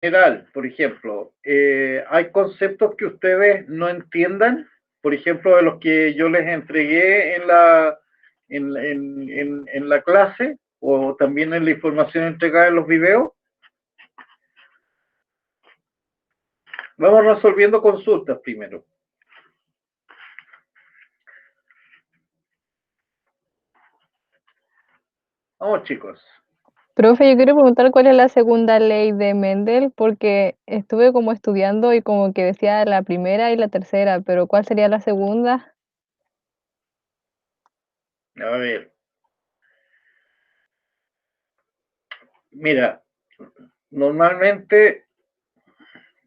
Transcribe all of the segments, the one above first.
general, por ejemplo, hay conceptos que ustedes no entiendan, por ejemplo, de los que yo les entregué en la clase o también en la información entregada en los videos. Vamos resolviendo consultas primero. Vamos, chicos. Profe, yo quiero preguntar cuál es la segunda ley de Mendel, porque estuve como estudiando y como que decía la primera y la tercera, pero ¿cuál sería la segunda? A ver, mira, normalmente,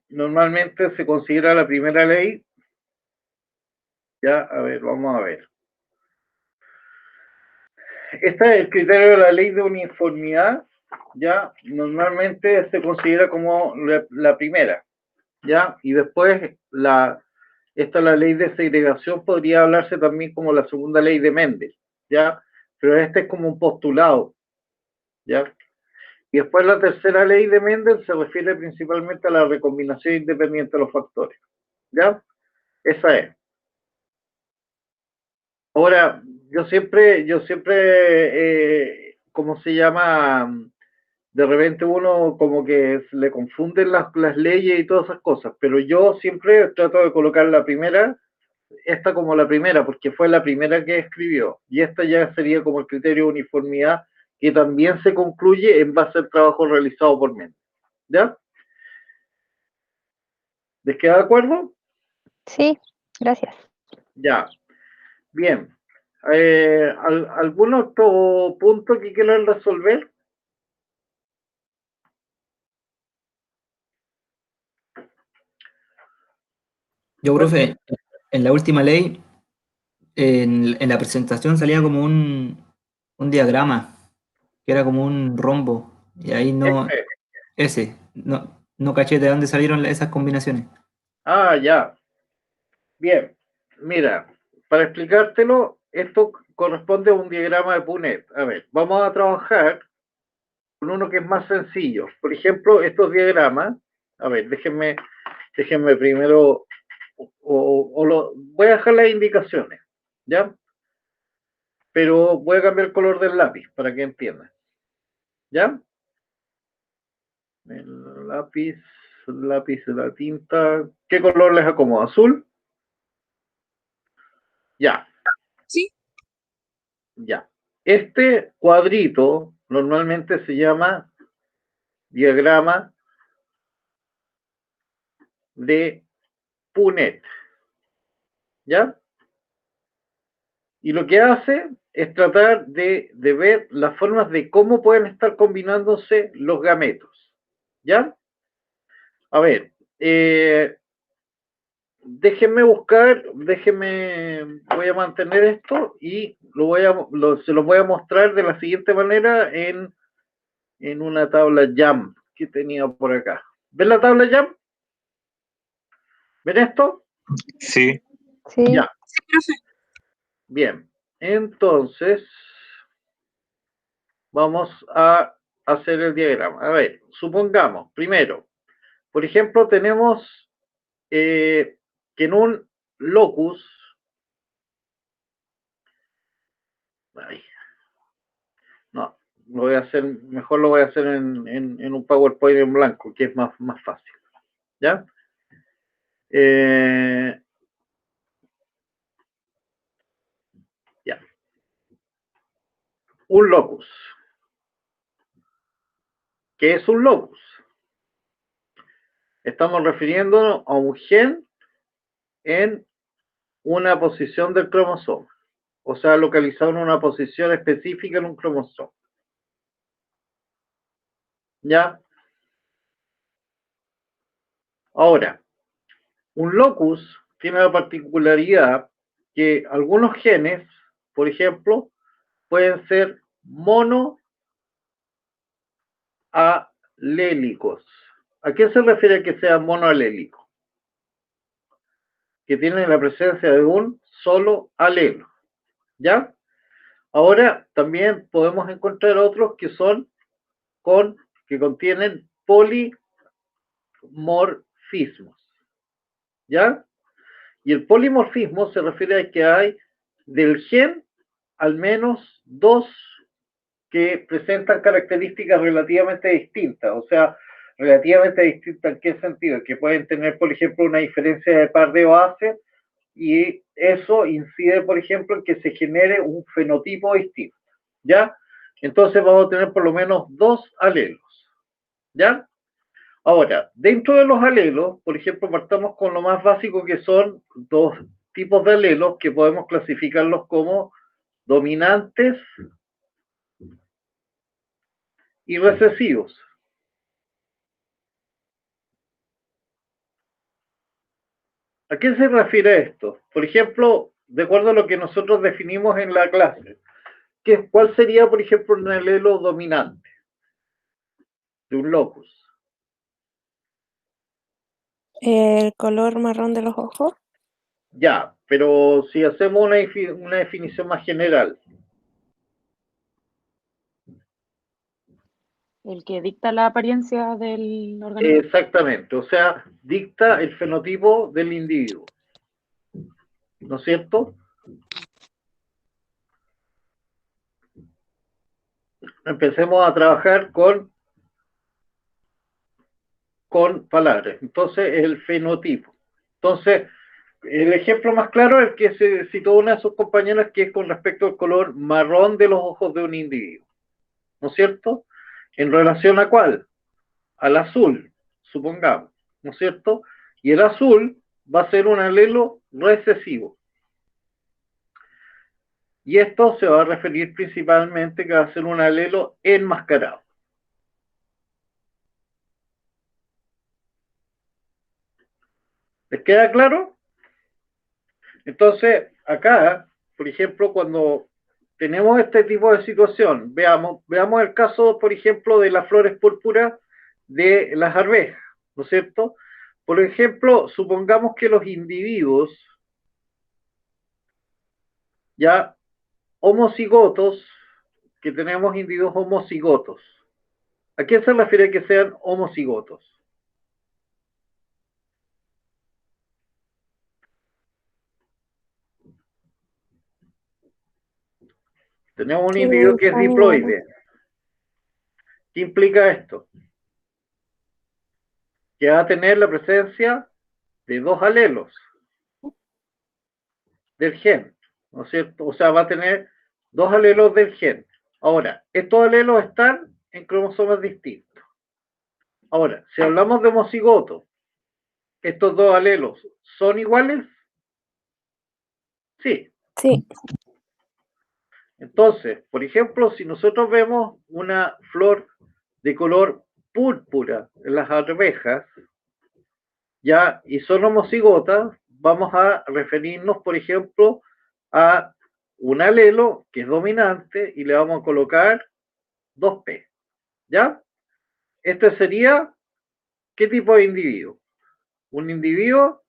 normalmente se considera la primera ley. Ya, a ver, vamos a ver. Este es el criterio de la ley de uniformidad, ya, normalmente se considera como la primera, ya, y después esta la ley de segregación podría hablarse también como la segunda ley de Mendel, ya, pero este es como un postulado, ya, y después la tercera ley de Mendel se refiere principalmente a la recombinación independiente de los factores, ya, esa es. Ahora, ¿cómo se llama? De repente uno como que le confunden las leyes y todas esas cosas, pero yo siempre trato de colocar la primera, esta como la primera, porque fue la primera que escribió, y esta ya sería como el criterio de uniformidad, que también se concluye en base al trabajo realizado por Mendes. ¿Ya? ¿Les queda de acuerdo? Sí, gracias. Ya, bien. ¿Algún otro punto que quieran resolver? Yo, Cuéntame. profe, en la última ley, en la presentación salía como un diagrama, que era como un rombo, y ahí no, Este. no caché de dónde salieron esas combinaciones. Ah, ya. Bien, mira, para explicártelo, esto corresponde a un diagrama de Punnett. A ver, vamos a trabajar con uno que es más sencillo. Por ejemplo, estos diagramas, a ver, déjenme primero, voy a dejar las indicaciones, ¿ya? Pero voy a cambiar el color del lápiz para que entiendan, ¿ya? El lápiz de la tinta, ¿qué color les acomoda? ¿Azul? Ya, Sí. ya. Este cuadrito normalmente se llama diagrama de Punnett, ¿ya? Y lo que hace es tratar de ver las formas de cómo pueden estar combinándose los gametos, ¿ya? A ver, voy a mantener esto y se los voy a mostrar de la siguiente manera en una tabla Jam que tenía por acá. ¿Ven la tabla Jam? ¿Ven esto? Sí. Sí, Ya, Sí, profe. bien. Entonces, vamos a hacer el diagrama. A ver, supongamos, primero, por ejemplo, tenemos que en un locus, ay, no, mejor lo voy a hacer en un PowerPoint en blanco, que es más fácil, ¿ya? Eh, ya, un locus. ¿Qué es un locus? Estamos refiriéndonos a un gen en una posición del cromosoma, o sea, localizado en una posición específica en un cromosoma. ¿Ya? Ahora, un locus tiene la particularidad que algunos genes, por ejemplo, pueden ser monoalélicos. ¿A qué se refiere que sea monoalélico? Que tiene la presencia de un solo alelo. ¿Ya? Ahora también podemos encontrar otros que son que contienen polimorfismos. ¿Ya? Y el polimorfismo se refiere a que hay del gen al menos dos que presentan características relativamente distintas. O sea, relativamente distintas en qué sentido, que pueden tener, por ejemplo, una diferencia de par de bases y eso incide, por ejemplo, en que se genere un fenotipo distinto. ¿Ya? Entonces vamos a tener por lo menos dos alelos. ¿Ya? Ahora, dentro de los alelos, por ejemplo, partamos con lo más básico que son dos tipos de alelos que podemos clasificarlos como dominantes y recesivos. ¿A qué se refiere esto? Por ejemplo, de acuerdo a lo que nosotros definimos en la clase, ¿cuál sería, por ejemplo, un alelo dominante de un locus? El color marrón de los ojos. Ya, pero si hacemos una definición más general. El que dicta la apariencia del organismo. Exactamente, o sea, dicta el fenotipo del individuo. ¿No es cierto? Empecemos a trabajar con palabras. Entonces, el fenotipo. Entonces, el ejemplo más claro es el que se citó una de sus compañeras, que es con respecto al color marrón de los ojos de un individuo. ¿No es cierto? ¿En relación a cuál? Al azul, supongamos. ¿No es cierto? Y el azul va a ser un alelo recesivo. Y esto se va a referir principalmente que va a ser un alelo enmascarado. ¿Les queda claro? Entonces, acá, por ejemplo, cuando tenemos este tipo de situación, veamos el caso, por ejemplo, de las flores púrpuras de las arvejas, ¿no es cierto? Por ejemplo, supongamos que los individuos ya homocigotos, que tenemos individuos homocigotos. ¿A qué se refiere que sean homocigotos? Tenemos un individuo que es diploide. ¿Qué implica esto? Que va a tener la presencia de dos alelos del gen, ¿no es cierto? O sea, va a tener dos alelos del gen. Ahora, estos alelos están en cromosomas distintos. Ahora, si hablamos de homocigoto, ¿estos dos alelos son iguales? Sí. Sí. Entonces, por ejemplo, si nosotros vemos una flor de color púrpura en las arvejas, ya, y son homocigotas, vamos a referirnos, por ejemplo, a un alelo que es dominante y le vamos a colocar 2P, ¿ya? Este sería, ¿qué tipo de individuo? Un individuo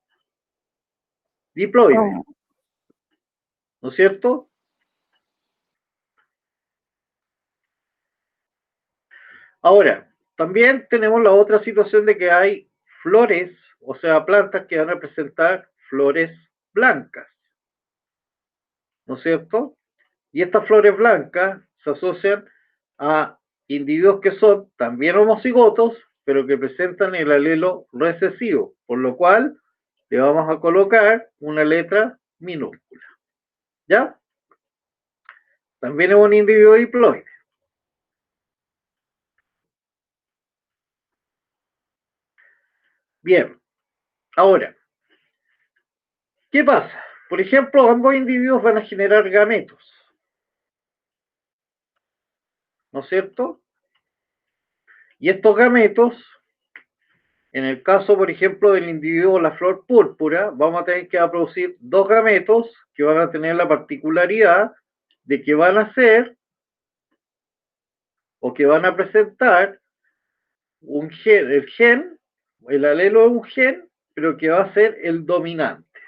diploide, ¿no es cierto? Ahora, también tenemos la otra situación de que hay flores, o sea, plantas que van a presentar flores blancas, ¿no es cierto? Y estas flores blancas se asocian a individuos que son también homocigotos, pero que presentan el alelo recesivo, por lo cual le vamos a colocar una letra minúscula. ¿Ya? También es un individuo diploide. Bien, ahora, ¿qué pasa? Por ejemplo, ambos individuos van a generar gametos, ¿no es cierto? Y estos gametos, en el caso, por ejemplo, del individuo la flor púrpura, vamos a tener que producir dos gametos que van a tener la particularidad de que van a ser o que van a presentar un gen, el alelo de un gen, pero que va a ser el dominante,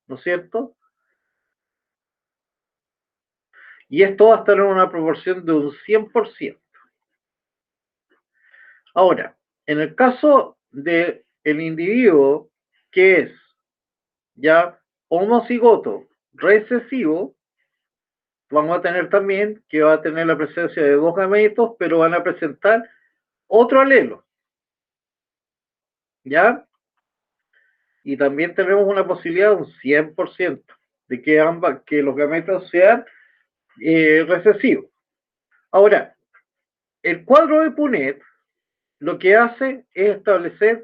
¿no es cierto? Y esto va a estar en una proporción de un 100%. Ahora, en el caso del individuo que es ya homocigoto recesivo, vamos a tener también que va a tener la presencia de dos gametos, pero van a presentar otro alelo. ¿Ya? Y también tenemos una posibilidad de un 100% de que los gametos sean recesivos. Ahora, el cuadro de Punnett lo que hace es establecer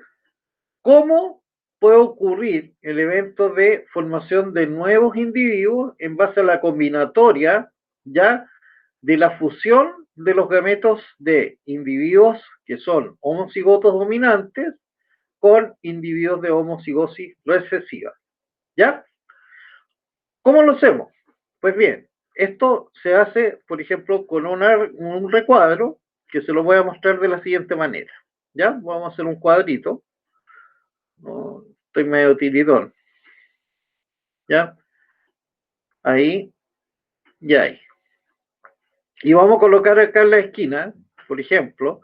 cómo puede ocurrir el evento de formación de nuevos individuos en base a la combinatoria ya de la fusión de los gametos de individuos que son homocigotos dominantes con individuos de homocigosis recesiva. ¿Ya? ¿Cómo lo hacemos? Pues bien, esto se hace, por ejemplo, con un recuadro que se lo voy a mostrar de la siguiente manera. ¿Ya? Vamos a hacer un cuadrito. No, estoy medio tiritón. ¿Ya? Ahí y ahí. Y vamos a colocar acá en la esquina, por ejemplo,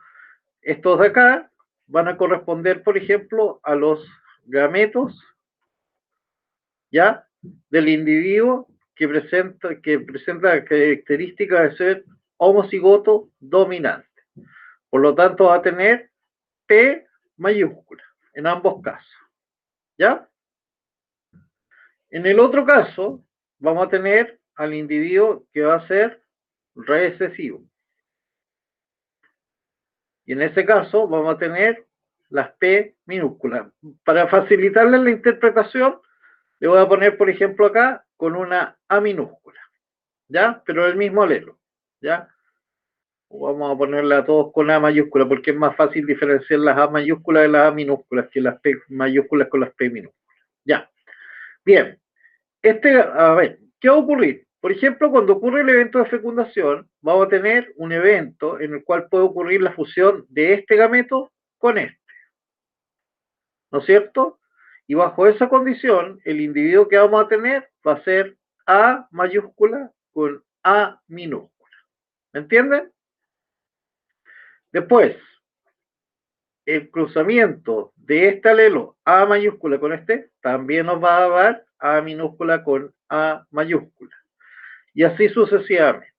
estos de acá van a corresponder, por ejemplo, a los gametos, ¿ya? Del individuo que presenta la característica de ser homocigoto dominante. Por lo tanto, va a tener P mayúscula en ambos casos. ¿Ya? En el otro caso, vamos a tener al individuo que va a ser recesivo. Y en ese caso, vamos a tener las P minúsculas. Para facilitarles la interpretación, le voy a poner, por ejemplo, acá con una A minúscula. ¿Ya? Pero el mismo alelo. ¿Ya? Vamos a ponerla a todos con A mayúscula, porque es más fácil diferenciar las A mayúsculas de las A minúsculas que las P mayúsculas con las P minúsculas. Ya. Bien. A ver, ¿qué va a ocurrir? Por ejemplo, cuando ocurre el evento de fecundación, vamos a tener un evento en el cual puede ocurrir la fusión de este gameto con este. ¿No es cierto? Y bajo esa condición, el individuo que vamos a tener va a ser A mayúscula con A minúscula. ¿Me entienden? Después, el cruzamiento de este alelo A mayúscula con este también nos va a dar A minúscula con A mayúscula. Y así sucesivamente.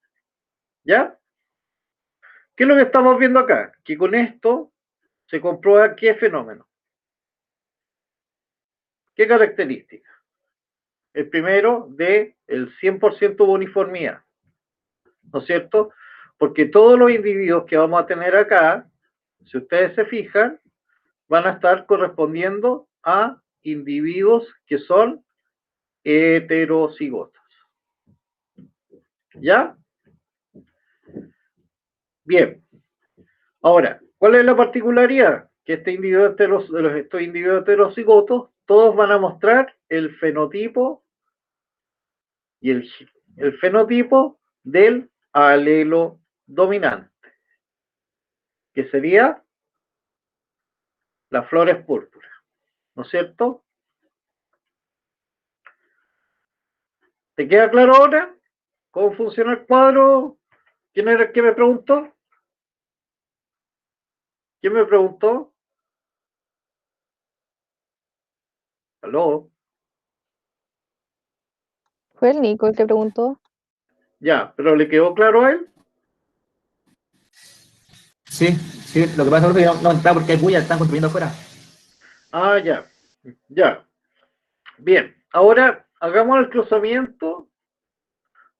¿Ya? ¿Qué es lo que estamos viendo acá? Que con esto se comprueba qué fenómeno. ¿Qué característica? El primero de el 100% de uniformidad. ¿No es cierto? Porque todos los individuos que vamos a tener acá, si ustedes se fijan, van a estar correspondiendo a individuos que son heterocigotos. ¿Ya? Bien. Ahora, ¿cuál es la particularidad? Que estos individuos heterocigotos, todos van a mostrar el fenotipo y el fenotipo del alelo dominante, que sería las flores púrpuras, ¿no es cierto? ¿Te queda claro ahora cómo funciona el cuadro? ¿Quién era el que me preguntó? ¿Quién me preguntó? ¿Aló? ¿Fue el Nico el que preguntó? Ya, ¿pero le quedó claro a él? Sí, sí, lo que pasa es que no está porque hay bulla, están construyendo afuera. Ah, ya, ya. Bien, ahora hagamos el cruzamiento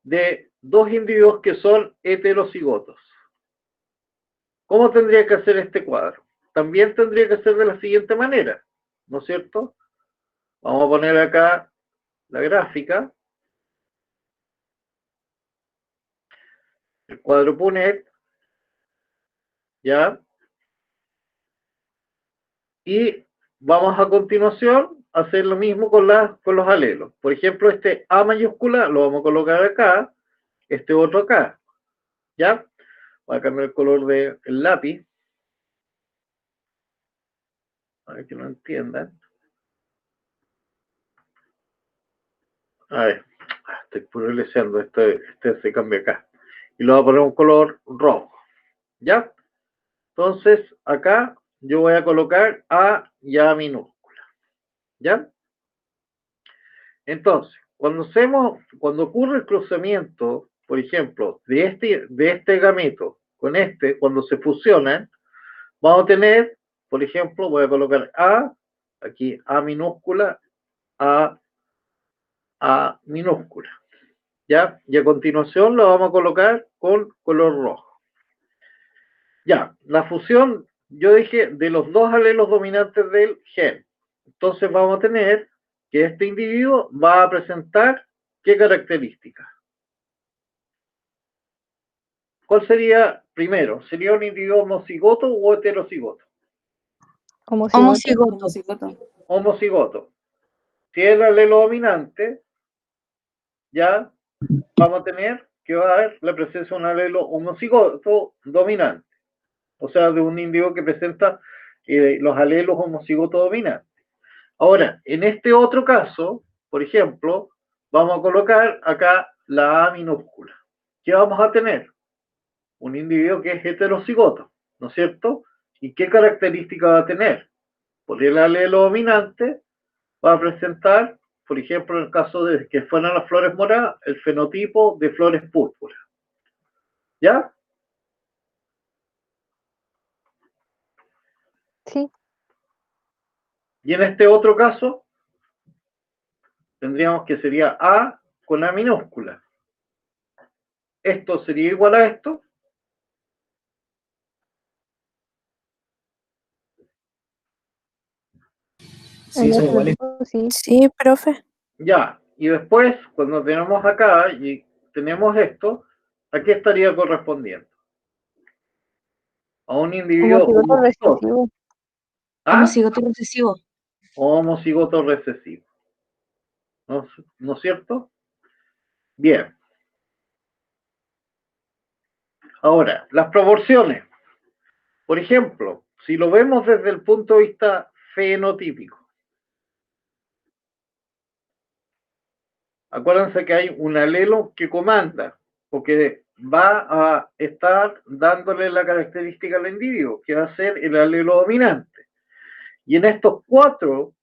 de dos individuos que son heterocigotos. ¿Cómo tendría que hacer este cuadro? También tendría que ser de la siguiente manera, ¿no es cierto? Vamos a poner acá la gráfica. El cuadro Punnett, ¿ya? Y vamos a continuación a hacer lo mismo con los alelos. Por ejemplo, este A mayúscula lo vamos a colocar acá, este otro acá, ¿ya? Voy a cambiar el color del lápiz, para que lo entiendan. A ver, estoy puro leseando, este se cambia acá. Y lo voy a poner un color rojo, ¿ya? Entonces, acá yo voy a colocar A y A minúscula. ¿Ya? Entonces, cuando ocurre el cruzamiento, por ejemplo, de este gameto con este, cuando se fusionan, vamos a tener, por ejemplo, voy a colocar A, aquí A minúscula, A minúscula. ¿Ya? Y a continuación lo vamos a colocar con color rojo. Ya, la fusión, yo dije, de los dos alelos dominantes del gen. Entonces vamos a tener que este individuo va a presentar ¿qué características? ¿Cuál sería primero? ¿Sería un individuo homocigoto o heterocigoto? Homocigoto. Homocigoto. Si es el alelo dominante, ya vamos a tener que va a haber la presencia de un alelo homocigoto dominante. O sea, de un individuo que presenta los alelos homocigoto dominantes. Ahora, en este otro caso, por ejemplo, vamos a colocar acá la A minúscula. ¿Qué vamos a tener? Un individuo que es heterocigoto, ¿no es cierto? ¿Y qué característica va a tener? Por el alelo dominante va a presentar, por ejemplo, en el caso de que fueran las flores moradas, el fenotipo de flores púrpuras. ¿Ya? Sí. Y en este otro caso, tendríamos que sería A con A minúscula. Esto sería igual a esto. Sí, son iguales. Sí. Sí, profe. Ya, y después, cuando tenemos acá y tenemos esto, ¿a qué estaría correspondiendo? A un individuo Homocigoto homocigoto. recesivo. ¿Ah? Homocigoto recesivo. Homocigoto recesivo. ¿No es cierto? Bien. Ahora, las proporciones. Por ejemplo, si lo vemos desde el punto de vista fenotípico, acuérdense que hay un alelo que comanda, o que va a estar dándole la característica al individuo, que va a ser el alelo dominante. Y en estos 4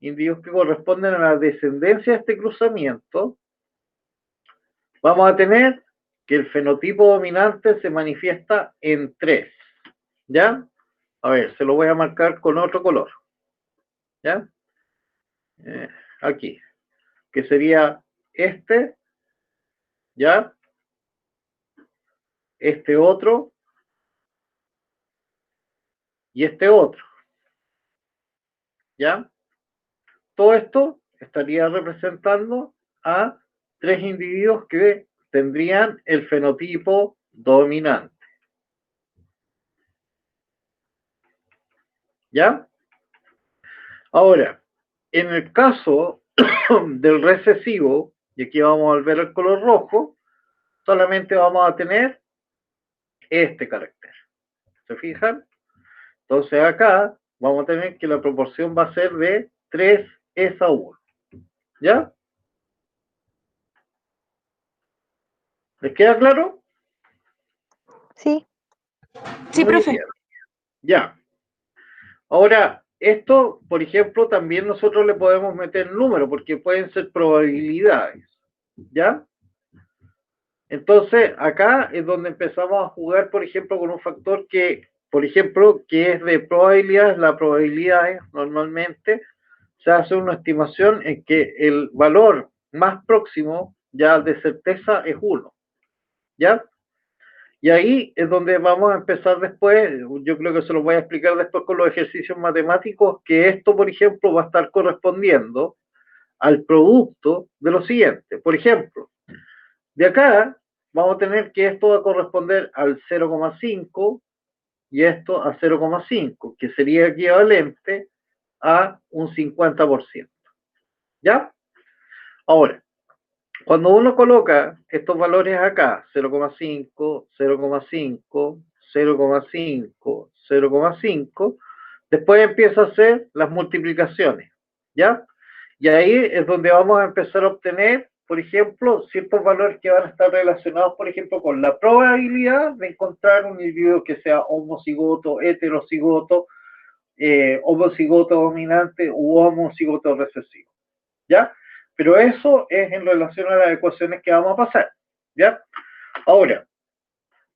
individuos que corresponden a la descendencia de este cruzamiento, vamos a tener que el fenotipo dominante se manifiesta en 3. ¿Ya? A ver, se lo voy a marcar con otro color. ¿Ya? Aquí. Que sería este. ¿Ya? Este otro. Y este otro. ¿Ya? Todo esto estaría representando a 3 individuos que tendrían el fenotipo dominante. ¿Ya? Ahora, en el caso del recesivo, y aquí vamos a volver al color rojo, solamente vamos a tener este carácter. ¿Se fijan? Entonces acá vamos a tener que la proporción va a ser de 3:1. ¿Ya? ¿Les queda claro? Sí. Sí, Muy profe. bien. Ya. Ahora, esto, por ejemplo, también nosotros le podemos meter número, porque pueden ser probabilidades. ¿Ya? Entonces, acá es donde empezamos a jugar, por ejemplo, con un factor que, por ejemplo, que es de probabilidades. La probabilidad es, normalmente se hace una estimación en que el valor más próximo ya de certeza es 1. ¿Ya? Y ahí es donde vamos a empezar después, yo creo que se lo voy a explicar después con los ejercicios matemáticos, que esto, por ejemplo, va a estar correspondiendo al producto de lo siguiente. Por ejemplo, de acá vamos a tener que esto va a corresponder al 0,5 y esto a 0,5, que sería equivalente a un 50%. ¿Ya? Ahora, cuando uno coloca estos valores acá, 0,5, 0,5, 0,5, 0,5, después empieza a hacer las multiplicaciones, ¿ya? Y ahí es donde vamos a empezar a obtener, por ejemplo, ciertos valores que van a estar relacionados, por ejemplo, con la probabilidad de encontrar un individuo que sea homocigoto, heterocigoto, homocigoto dominante u homocigoto recesivo, ¿ya? Pero eso es en relación a las ecuaciones que vamos a pasar, ¿ya? Ahora,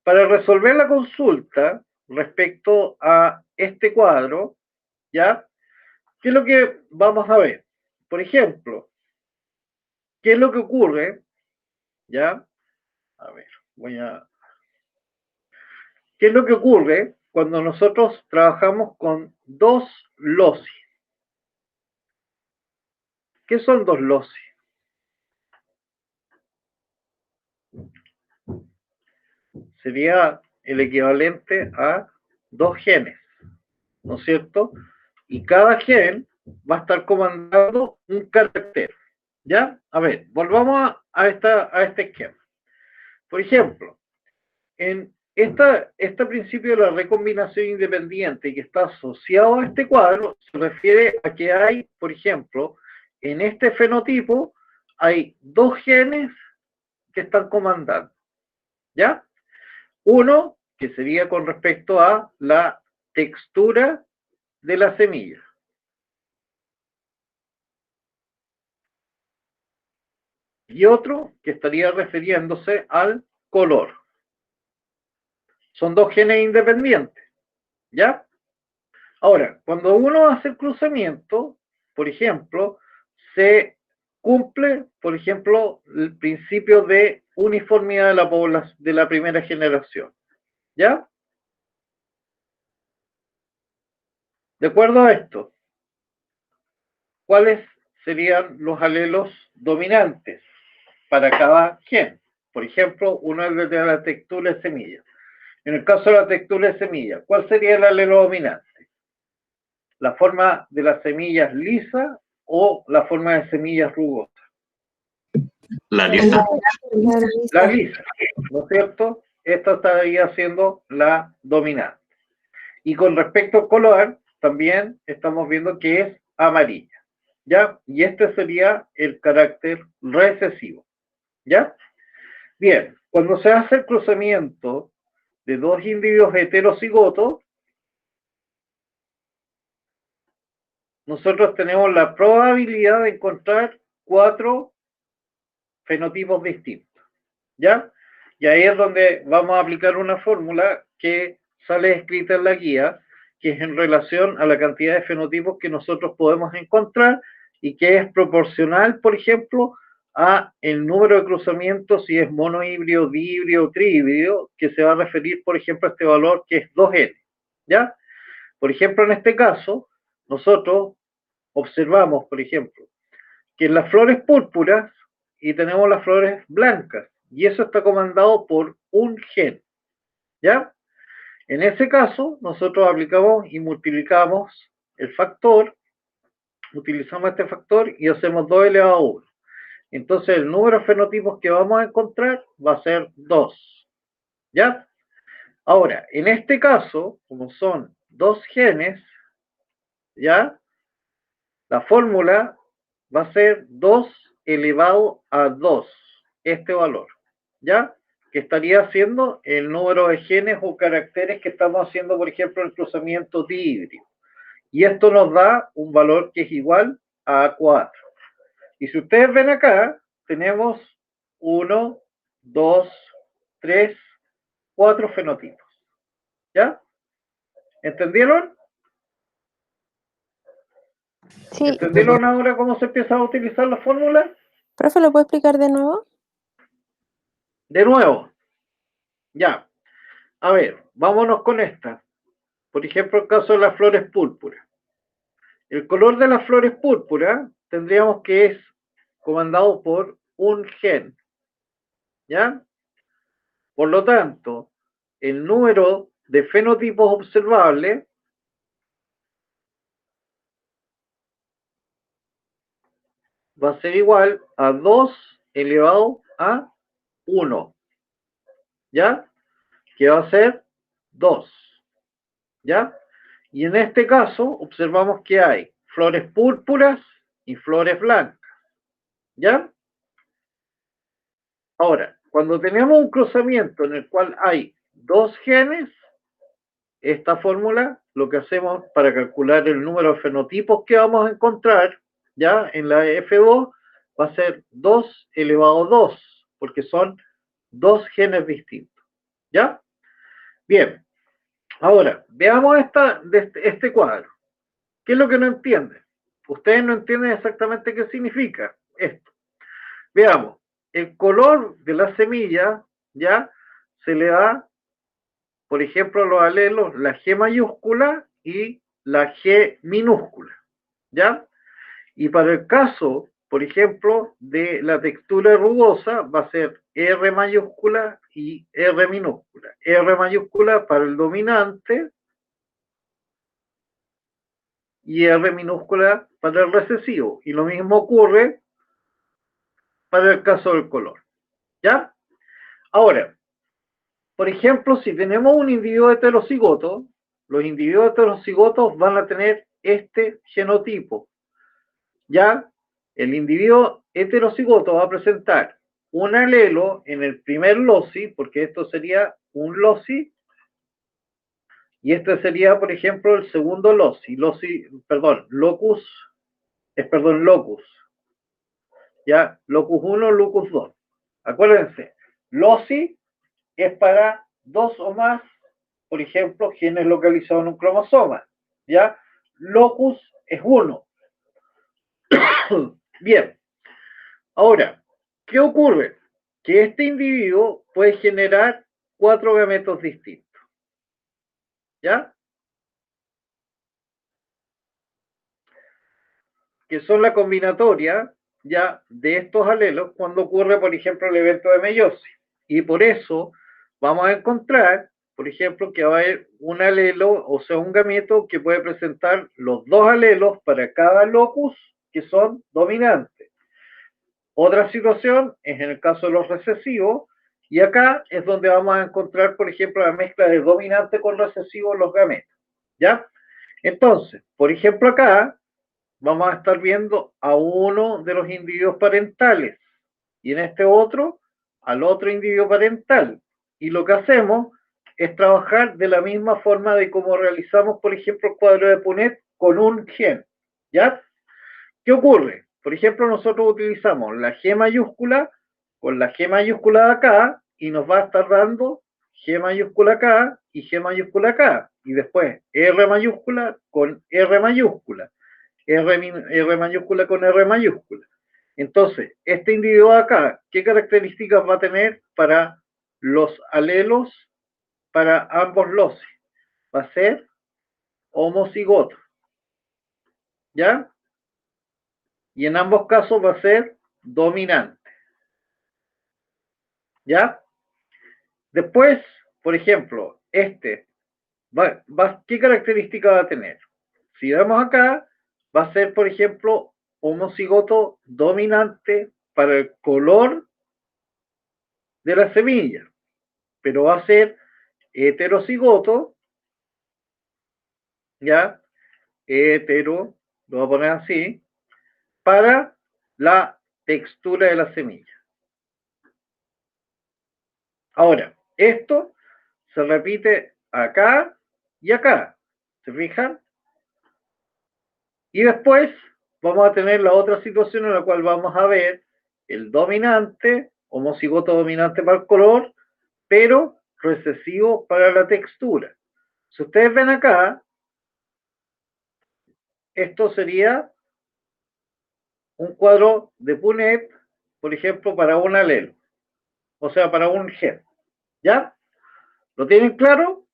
para resolver la consulta respecto a este cuadro, ¿ya? ¿Qué es lo que vamos a ver? Por ejemplo, ¿qué es lo que ocurre? ¿Ya? A ver, ¿qué es lo que ocurre cuando nosotros trabajamos con dos loci? ¿Qué son dos loci? Sería el equivalente a dos genes, ¿no es cierto? Y cada gen va a estar comandando un carácter, ¿ya? A ver, volvamos a este esquema. Por ejemplo, en este principio de la recombinación independiente que está asociado a este cuadro, se refiere a que hay, por ejemplo, en este fenotipo, hay dos genes que están comandando, ¿ya? Uno, que sería con respecto a la textura de la semilla. Y otro que estaría refiriéndose al color. Son dos genes independientes, ¿ya? Ahora, cuando uno hace el cruzamiento, por ejemplo, se cumple, por ejemplo, el principio de uniformidad de la población de la primera generación, ¿ya? De acuerdo a esto, ¿cuáles serían los alelos dominantes para cada gen? Por ejemplo, uno es el de la textura de semilla. En el caso de la textura de semilla, ¿cuál sería el alelo dominante? ¿La forma de las semillas lisa o la forma de semillas rugosas? La lisa. La lisa, ¿no es cierto? Esta estaría siendo la dominante. Y con respecto al color, también estamos viendo que es amarilla, ¿ya? Y este sería el carácter recesivo, ¿ya? Bien, cuando se hace el cruzamiento de dos individuos heterocigotos, nosotros tenemos la probabilidad de encontrar 4 fenotipos distintos, ¿ya? Y ahí es donde vamos a aplicar una fórmula que sale escrita en la guía, que es en relación a la cantidad de fenotipos que nosotros podemos encontrar y que es proporcional, por ejemplo, a el número de cruzamientos, si es monohíbrido, dihíbrido, trihíbrido, que se va a referir, por ejemplo, a este valor que es 2n, ¿ya? Por ejemplo, en este caso, nosotros observamos, por ejemplo, que en las flores púrpuras y tenemos las flores blancas, y eso está comandado por un gen, ¿ya? En ese caso, nosotros aplicamos y multiplicamos el factor, utilizamos este factor y hacemos 2 elevado a 1. Entonces, el número de fenotipos que vamos a encontrar va a ser 2, ¿ya? Ahora, en este caso, como son dos genes, ¿ya? La fórmula va a ser 2 elevado a 2, este valor, ¿ya? Que estaría haciendo el número de genes o caracteres que estamos haciendo, por ejemplo, el cruzamiento dihíbrido. Y esto nos da un valor que es igual a 4. Y si ustedes ven acá, tenemos 1, 2, 3, 4 fenotipos, ¿ya? ¿Entendieron? Sí, ¿Entendieron ahora cómo se empieza a utilizar la fórmula? profe, ¿lo puede explicar de nuevo? De nuevo, ya. A ver, vámonos con esta. Por ejemplo, el caso de las flores púrpuras. El color de las flores púrpuras tendríamos que es comandado por un gen, ¿ya? Por lo tanto, el número de fenotipos observables va a ser igual a 2 elevado a 1, ¿ya? Que va a ser 2, ¿ya? Y en este caso observamos que hay flores púrpuras y flores blancas, ¿ya? Ahora, cuando tenemos un cruzamiento en el cual hay dos genes, esta fórmula, lo que hacemos para calcular el número de fenotipos que vamos a encontrar, ya, en la F2, va a ser 2 elevado a 2, porque son dos genes distintos, ¿ya? Bien, ahora, veamos este cuadro. ¿Qué es lo que no entienden? Ustedes no entienden exactamente qué significa esto. Veamos, el color de la semilla, ya, se le da, por ejemplo, a los alelos, la G mayúscula y la G minúscula, ¿ya? Y para el caso, por ejemplo, de la textura rugosa, va a ser R mayúscula y R minúscula. R mayúscula para el dominante y R minúscula para el recesivo. Y lo mismo ocurre para el caso del color, ¿ya? Ahora, por ejemplo, si tenemos un individuo heterocigoto, los individuos heterocigotos van a tener este genotipo, ¿ya? El individuo heterocigoto va a presentar un alelo en el primer loci, porque esto sería un loci, y este sería, por ejemplo, el segundo loci, locus, ¿ya? Locus 1, locus 2. Acuérdense, loci es para dos o más, por ejemplo, genes localizados en un cromosoma, ¿ya? Locus es 1. Bien, ahora, ¿qué ocurre? Que este individuo puede generar 4 gametos distintos, ¿ya? Que son la combinatoria, ya, de estos alelos cuando ocurre, por ejemplo, el evento de meiosis. Y por eso vamos a encontrar, por ejemplo, que va a haber un alelo, o sea, un gameto que puede presentar los dos alelos para cada locus que son dominantes. Otra situación es en el caso de los recesivos, y acá es donde vamos a encontrar, por ejemplo, la mezcla de dominante con recesivo en los gametos, ¿ya? Entonces, por ejemplo, acá vamos a estar viendo a uno de los individuos parentales y en este otro al otro individuo parental. Y lo que hacemos es trabajar de la misma forma de como realizamos, por ejemplo, el cuadro de Punnett con un gen, ¿ya? ¿Qué ocurre? Por ejemplo, nosotros utilizamos la G mayúscula con la G mayúscula de acá y nos va a estar dando G mayúscula acá y G mayúscula acá. Y después R mayúscula con R mayúscula. R mayúscula con R mayúscula. Entonces, este individuo acá, ¿qué características va a tener para los alelos para ambos loci? Va a ser homocigoto, ¿ya? Y en ambos casos va a ser dominante, ¿ya? Después, por ejemplo, ¿qué característica va a tener? Si vemos acá, va a ser, por ejemplo, homocigoto dominante para el color de la semilla, pero va a ser heterocigoto, ¿ya? Hetero, lo voy a poner así, para la textura de la semilla. Ahora, esto se repite acá y acá, ¿se fijan? Y después vamos a tener la otra situación en la cual vamos a ver el dominante, homocigoto dominante para el color, pero recesivo para la textura. Si ustedes ven acá, esto sería un cuadro de Punnett, por ejemplo, para un alelo, o sea, para un gen. ¿Ya? ¿Lo tienen claro?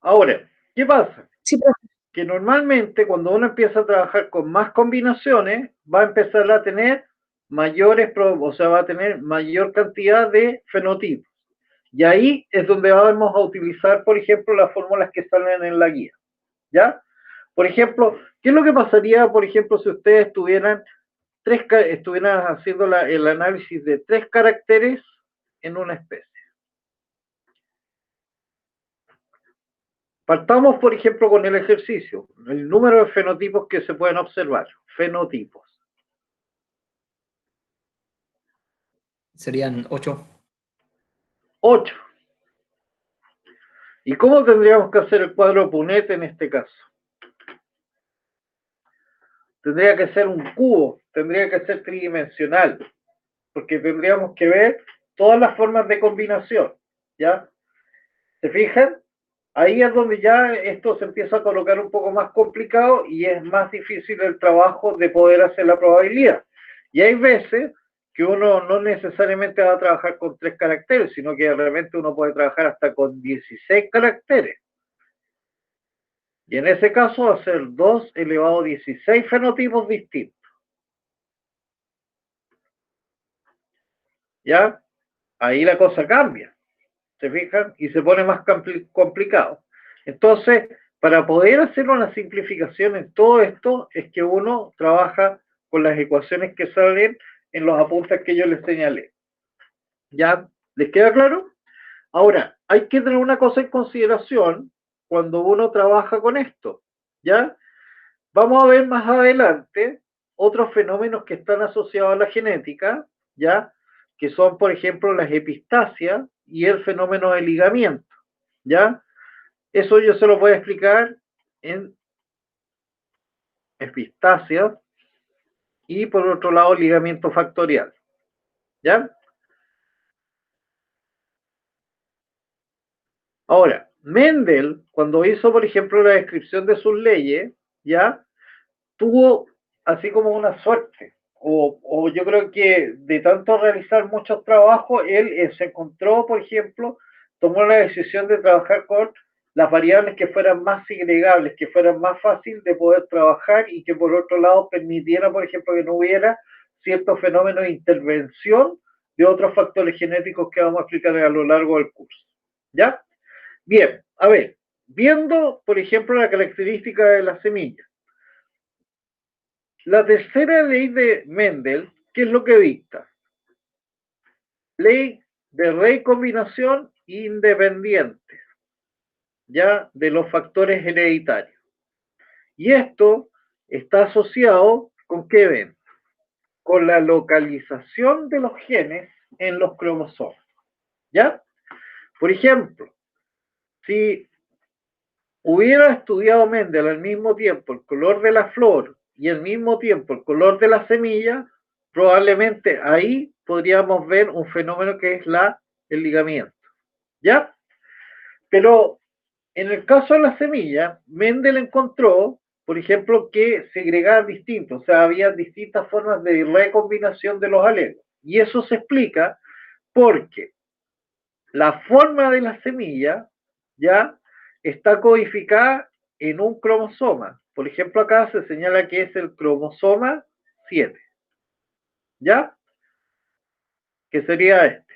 Ahora, ¿qué pasa? Sí, profe. Que normalmente cuando uno empieza a trabajar con más combinaciones, va a empezar a tener va a tener mayor cantidad de fenotipos. Y ahí es donde vamos a utilizar, por ejemplo, las fórmulas que salen en la guía. ¿Ya? Por ejemplo, ¿qué es lo que pasaría, por ejemplo, si ustedes estuvieran haciendo el análisis de 3 caracteres en una especie? Partamos, por ejemplo, con el ejercicio. El número de fenotipos que se pueden observar. Fenotipos. Serían 8. 8. ¿Y cómo tendríamos que hacer el cuadro de Punnett en este caso? Tendría que ser un cubo, tendría que ser tridimensional, porque tendríamos que ver todas las formas de combinación, ¿ya? ¿Se fijan? Ahí es donde ya esto se empieza a colocar un poco más complicado y es más difícil el trabajo de poder hacer la probabilidad. Y hay veces que uno no necesariamente va a trabajar con 3 caracteres, sino que realmente uno puede trabajar hasta con 16 caracteres. Y en ese caso va a ser 2 elevado a 16 fenotipos distintos. ¿Ya? Ahí la cosa cambia. ¿Se fijan? Y se pone más complicado. Entonces, para poder hacer una simplificación en todo esto, es que uno trabaja con las ecuaciones que salen en los apuntes que yo les señalé. ¿Ya? ¿Les queda claro? Ahora, hay que tener una cosa en consideración cuando uno trabaja con esto. ¿Ya? Vamos a ver más adelante otros fenómenos que están asociados a la genética, ¿ya? Que son, por ejemplo, las epistasias y el fenómeno de ligamiento, ¿ya? Eso yo se lo voy a explicar en epistasias y, por otro lado, ligamiento factorial, ¿ya? Ahora, Mendel, cuando hizo, por ejemplo, la descripción de sus leyes, ¿ya? Tuvo así como una suerte, o yo creo que de tanto realizar muchos trabajos, él se encontró, por ejemplo, tomó la decisión de trabajar con las variables que fueran más segregables, que fueran más fáciles de poder trabajar y que por otro lado permitiera, por ejemplo, que no hubiera ciertos fenómenos de intervención de otros factores genéticos que vamos a explicar a lo largo del curso. ¿Ya? Bien, a ver, viendo, por ejemplo, la característica de la semilla. La tercera ley de Mendel, ¿qué es lo que dicta? Ley de recombinación independiente, ya de los factores hereditarios. Y esto está asociado con qué ven? Con la localización de los genes en los cromosomas. ¿Ya? Por ejemplo, si hubiera estudiado Mendel al mismo tiempo el color de la flor y al mismo tiempo el color de la semilla, probablemente ahí podríamos ver un fenómeno que es el ligamiento. ¿Ya? Pero en el caso de la semilla, Mendel encontró, por ejemplo, que segregaban distinto, o sea, había distintas formas de recombinación de los alelos. Y eso se explica porque la forma de la semilla ya está codificada en un cromosoma. Por ejemplo, acá se señala que es el cromosoma 7. ¿Ya? Que sería este.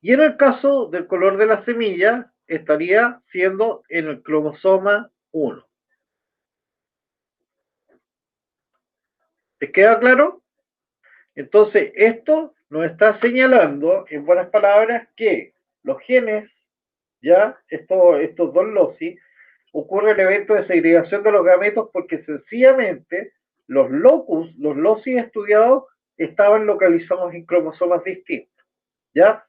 Y en el caso del color de la semilla, estaría siendo en el cromosoma 1. ¿Les queda claro? Entonces, esto nos está señalando, en buenas palabras, que los genes, ya, estos dos loci, ocurre el evento de segregación de los gametos porque sencillamente los locus, los loci estudiados, estaban localizados en cromosomas distintos. ¿Ya?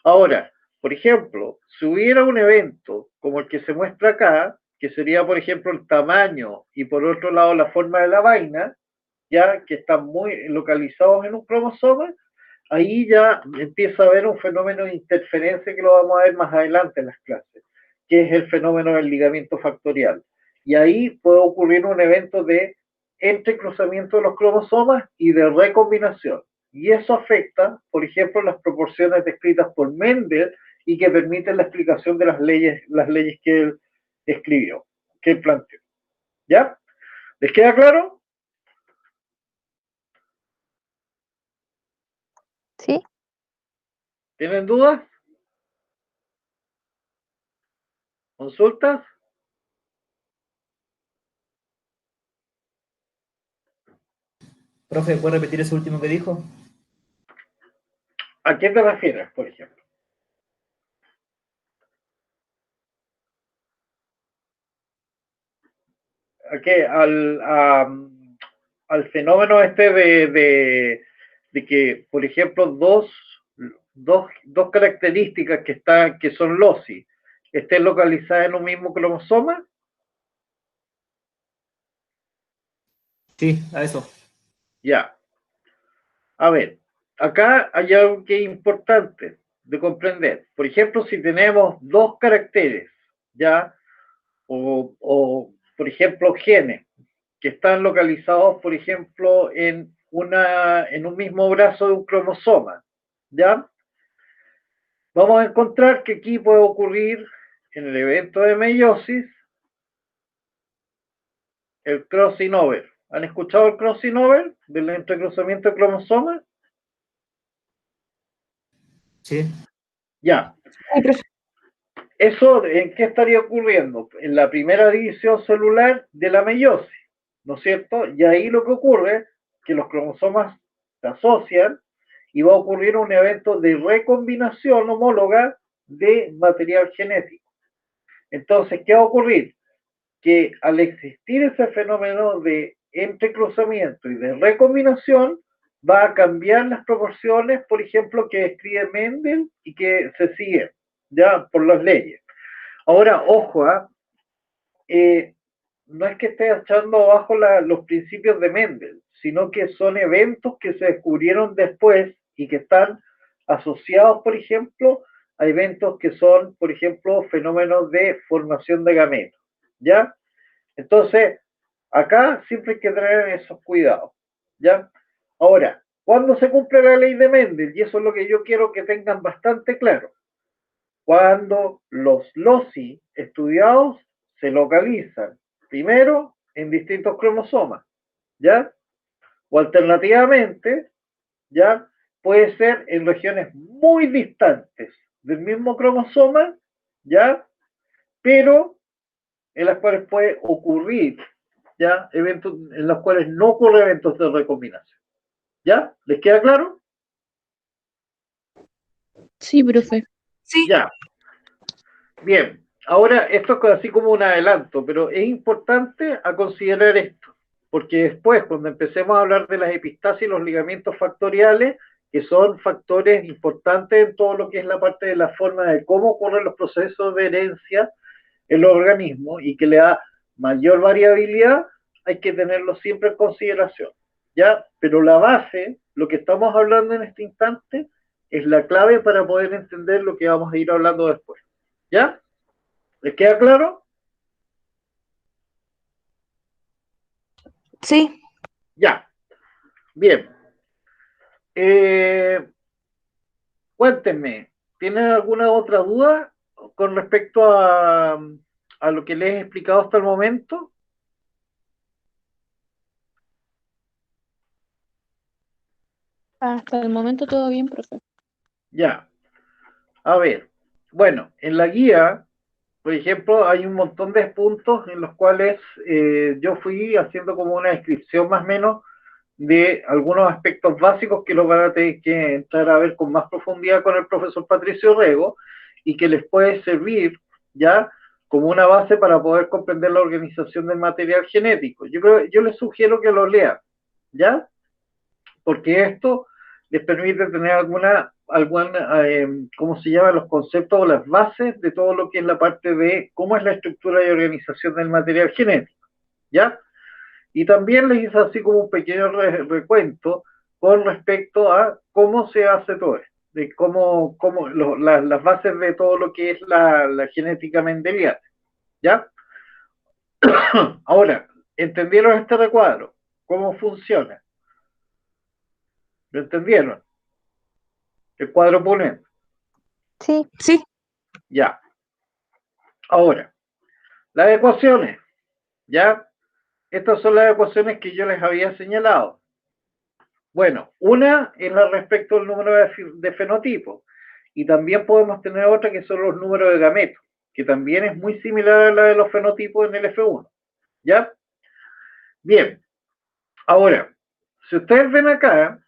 Ahora, por ejemplo, si hubiera un evento como el que se muestra acá, que sería, por ejemplo, el tamaño y por otro lado la forma de la vaina, ya que están muy localizados en un cromosoma, ahí ya empieza a haber un fenómeno de interferencia que lo vamos a ver más adelante en las clases, que es el fenómeno del ligamiento factorial. Y ahí puede ocurrir un evento de entrecruzamiento de los cromosomas y de recombinación. Y eso afecta, por ejemplo, las proporciones descritas por Mendel y que permiten la explicación de las leyes que él escribió, que él planteó. ¿Ya? ¿Les queda claro? ¿Sí? ¿Tienen dudas? ¿Consultas? Profe, ¿puede repetir eso último que dijo? ¿A qué te refieres, por ejemplo? ¿A qué? Al fenómeno este de que, por ejemplo, dos características que son loci, estén localizadas en un mismo cromosoma? Sí, a eso. Ya. A ver, acá hay algo que es importante de comprender. Por ejemplo, si tenemos dos caracteres, ¿ya? O por ejemplo, genes que están localizados, por ejemplo, en un mismo brazo de un cromosoma, ¿ya? Vamos a encontrar que aquí puede ocurrir en el evento de meiosis el crossing over. ¿Han escuchado el crossing over del entrecruzamiento de cromosomas? Sí. Ya. Sí, profe. ¿Eso en qué estaría ocurriendo? En la primera división celular de la meiosis, ¿no es cierto? Y ahí lo que ocurre es que los cromosomas se asocian y va a ocurrir un evento de recombinación homóloga de material genético. Entonces, ¿qué va a ocurrir? Que al existir ese fenómeno de entrecruzamiento y de recombinación, va a cambiar las proporciones, por ejemplo, que describe Mendel y que se siguen ya por las leyes. Ahora, ojo, no es que esté echando abajo los principios de Mendel, sino que son eventos que se descubrieron después y que están asociados, por ejemplo, a eventos que son, por ejemplo, fenómenos de formación de gametos, ¿ya? Entonces, acá siempre hay que tener esos cuidados, ¿ya? Ahora, ¿cuándo se cumple la ley de Mendel? Y eso es lo que yo quiero que tengan bastante claro. Cuando los loci estudiados se localizan primero en distintos cromosomas, ¿ya? O alternativamente, ¿ya? Puede ser en regiones muy distantes del mismo cromosoma, ¿ya? Pero en las cuales puede ocurrir, ¿ya? Eventos en los cuales no ocurre eventos de recombinación. ¿Ya? ¿Les queda claro? Sí, profe. Sí. Ya. Bien. Ahora, esto es así como un adelanto, pero es importante a considerar esto, porque después, cuando empecemos a hablar de las epistasis y los ligamentos factoriales, que son factores importantes en todo lo que es la parte de la forma de cómo ocurren los procesos de herencia en los organismos y que le da mayor variabilidad, hay que tenerlo siempre en consideración, ¿ya? Pero la base, lo que estamos hablando en este instante, es la clave para poder entender lo que vamos a ir hablando después, ¿ya? ¿Les queda claro? Sí. Ya. Bien. Cuéntenme, ¿tienen alguna otra duda con respecto a lo que les he explicado hasta el momento? Hasta el momento todo bien, profe. Ya. A ver. Bueno, en la guía, por ejemplo, hay un montón de puntos en los cuales yo fui haciendo como una descripción más o menos de algunos aspectos básicos que los van a tener que entrar a ver con más profundidad con el profesor Patricio Rego y que les puede servir ya como una base para poder comprender la organización del material genético. Yo les sugiero que lo lean, ¿ya? Porque esto les permite tener alguna ¿cómo se llama? Los conceptos o las bases de todo lo que es la parte de cómo es la estructura y organización del material genético, ¿ya? Y también les hice así como un pequeño recuento con respecto a cómo se hace todo esto, de las bases de todo lo que es la genética mendeliana, ¿ya? Ahora, ¿entendieron este recuadro? ¿Cómo funciona? ¿Lo entendieron? El cuadro pone. Sí, Sí. Ya. Ahora, las ecuaciones, ¿ya? Estas son las ecuaciones que yo les había señalado. Bueno, una es la respecto al número de fenotipos. Y también podemos tener otra que son los números de gametos, que también es muy similar a la de los fenotipos en el F1. ¿Ya? Bien. Ahora, si ustedes ven acá,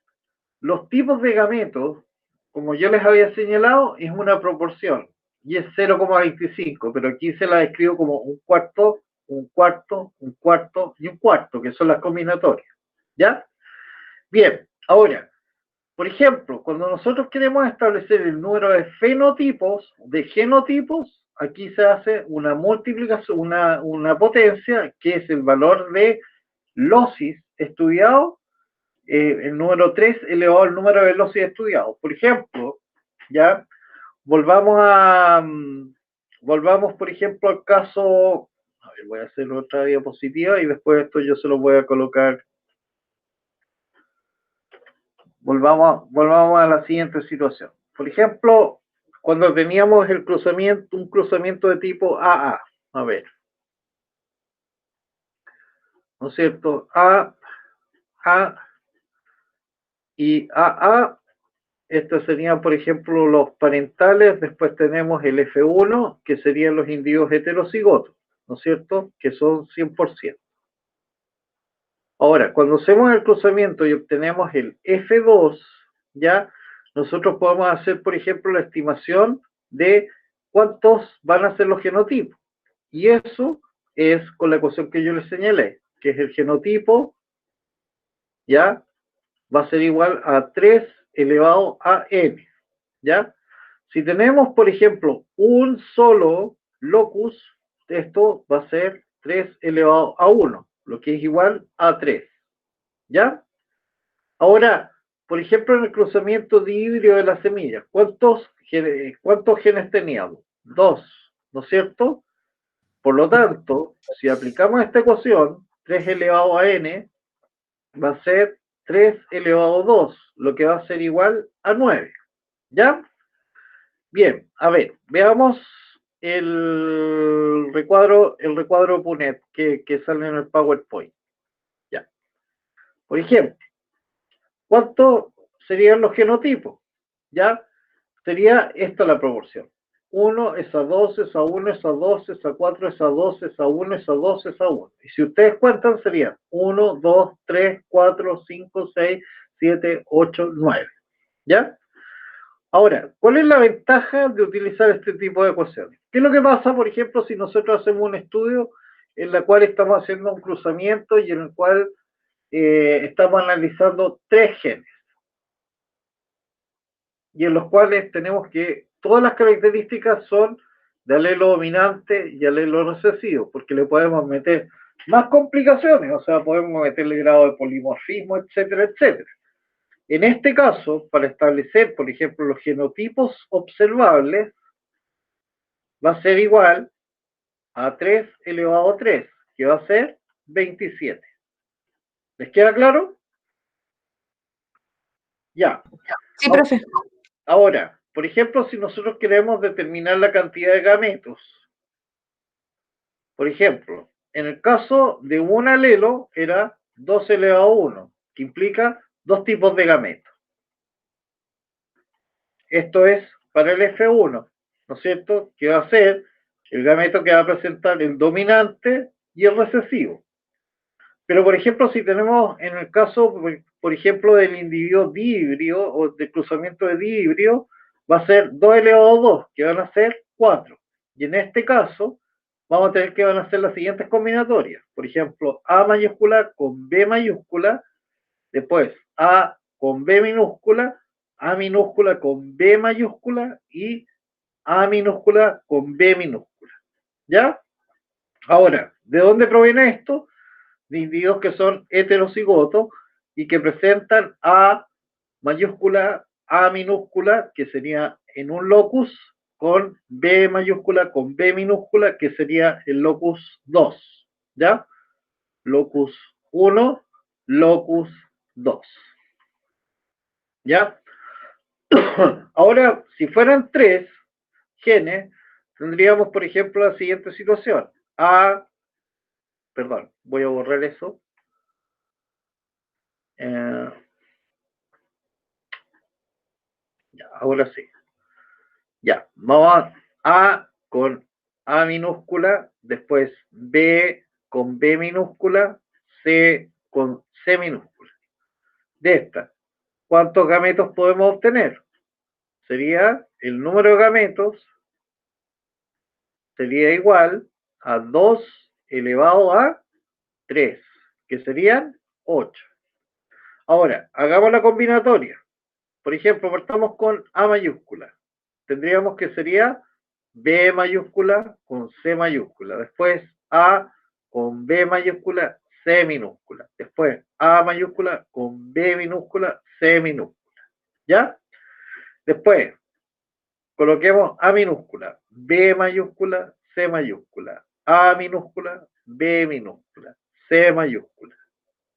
los tipos de gametos, como yo les había señalado, es una proporción. Y es 0,25, pero aquí se la describo como un cuarto, un cuarto, un cuarto y un cuarto, que son las combinatorias. ¿Ya? Bien, ahora, por ejemplo, cuando nosotros queremos establecer el número de fenotipos, de genotipos, aquí se hace una multiplicación, una potencia, que es el valor de locis estudiado, el número 3 elevado al número de locis estudiado. Por ejemplo, ya, volvamos, por ejemplo, al caso, a ver, voy a hacer otra diapositiva y después esto yo se lo voy a colocar. Volvamos a la siguiente situación. Por ejemplo, cuando teníamos un cruzamiento de tipo AA, a ver, ¿no es cierto? A y AA, estos serían, por ejemplo, los parentales. Después tenemos el F1, que serían los individuos heterocigotos, ¿no es cierto? Que son 100%. Ahora, cuando hacemos el cruzamiento y obtenemos el F2, ya, nosotros podemos hacer, por ejemplo, la estimación de cuántos van a ser los genotipos. Y eso es con la ecuación que yo les señalé, que es el genotipo, ya, va a ser igual a 3 elevado a n, ¿ya? Si tenemos, por ejemplo, un solo locus, esto va a ser 3 elevado a 1, lo que es igual a 3, ¿ya? Ahora, por ejemplo, en el cruzamiento dihíbrido de la semilla, ¿cuántos genes teníamos? 2, ¿no es cierto? Por lo tanto, si aplicamos esta ecuación, 3 elevado a n va a ser 3 elevado a 2, lo que va a ser igual a 9, ¿ya? Bien, a ver, veamos el recuadro Punnett que sale en el PowerPoint. Ya. Por ejemplo, ¿cuántos serían los genotipos? ¿Ya? Sería esta la proporción. 1 es a 2, es a 1, es a 2, es a 4, es a 2, es a 1, es a 2, es a 1. Y si ustedes cuentan, serían 1, 2, 3, 4, 5, 6, 7, 8, 9. ¿Ya? Ahora, ¿cuál es la ventaja de utilizar este tipo de ecuaciones? ¿Qué es lo que pasa, por ejemplo, si nosotros hacemos un estudio en el cual estamos haciendo un cruzamiento y en el cual estamos analizando 3 genes? Y en los cuales tenemos que todas las características son de alelo dominante y alelo recesivo, porque le podemos meter más complicaciones, o sea, podemos meterle grado de polimorfismo, etcétera, etcétera. En este caso, para establecer, por ejemplo, los genotipos observables, va a ser igual a 3 elevado a 3, que va a ser 27. ¿Les queda claro? Ya. Sí, profe. Ahora, por ejemplo, si nosotros queremos determinar la cantidad de gametos, por ejemplo, en el caso de un alelo era 2 elevado a 1, que implica 2 tipos de gametos. Esto es para el F1, ¿no es cierto? Que va a ser el gameto que va a presentar el dominante y el recesivo. Pero, por ejemplo, si tenemos en el caso, por ejemplo, del individuo dihíbrido o del cruzamiento de dihíbrido, va a ser 2 elevado a 2, que van a ser 4. Y en este caso, vamos a tener que van a ser las siguientes combinatorias. Por ejemplo, A mayúscula con B mayúscula, después A con B minúscula, A minúscula con B mayúscula y A minúscula con B minúscula. ¿Ya? Ahora, ¿de dónde proviene esto? De individuos que son heterocigotos y que presentan A mayúscula, A minúscula, que sería en un locus, con B mayúscula, con B minúscula, que sería el locus 2, ¿ya? Locus 1, locus 2, ¿ya? Ahora, si fueran 3 genes, tendríamos, por ejemplo, la siguiente situación. Perdón, voy a borrar eso. Ya, ahora sí. Ya, vamos A con A minúscula, después B con B minúscula, C con C minúscula. De esta, ¿cuántos gametos podemos obtener? Sería el número de gametos sería igual a 2 elevado a 3, que serían 8. Ahora, hagamos la combinatoria. Por ejemplo, partamos con A mayúscula. Tendríamos que sería B mayúscula con C mayúscula. Después A con B mayúscula, C minúscula. Después A mayúscula con B minúscula, C minúscula. ¿Ya? Después coloquemos A minúscula, B mayúscula, C mayúscula. A minúscula, B minúscula, C mayúscula.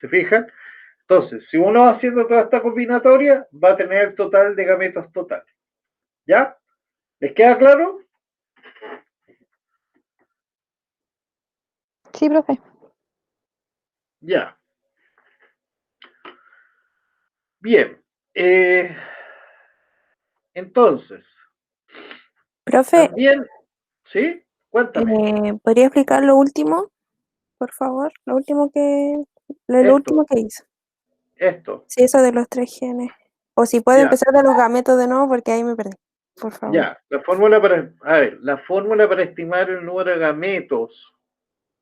¿Se fijan? Entonces, si uno va haciendo toda esta combinatoria, va a tener el total de gametos totales. ¿Ya? ¿Les queda claro? Sí, profe. Ya. Bien. Entonces, Profe, también, ¿sí? Cuéntame. ¿podría explicar lo último, por favor? Lo último Esto. último que hizo. Esto. Sí, eso de los 3 genes. O si puede Ya. empezar de los gametos de nuevo, porque ahí me perdí. Por favor. Ya, la fórmula para estimar el número de gametos,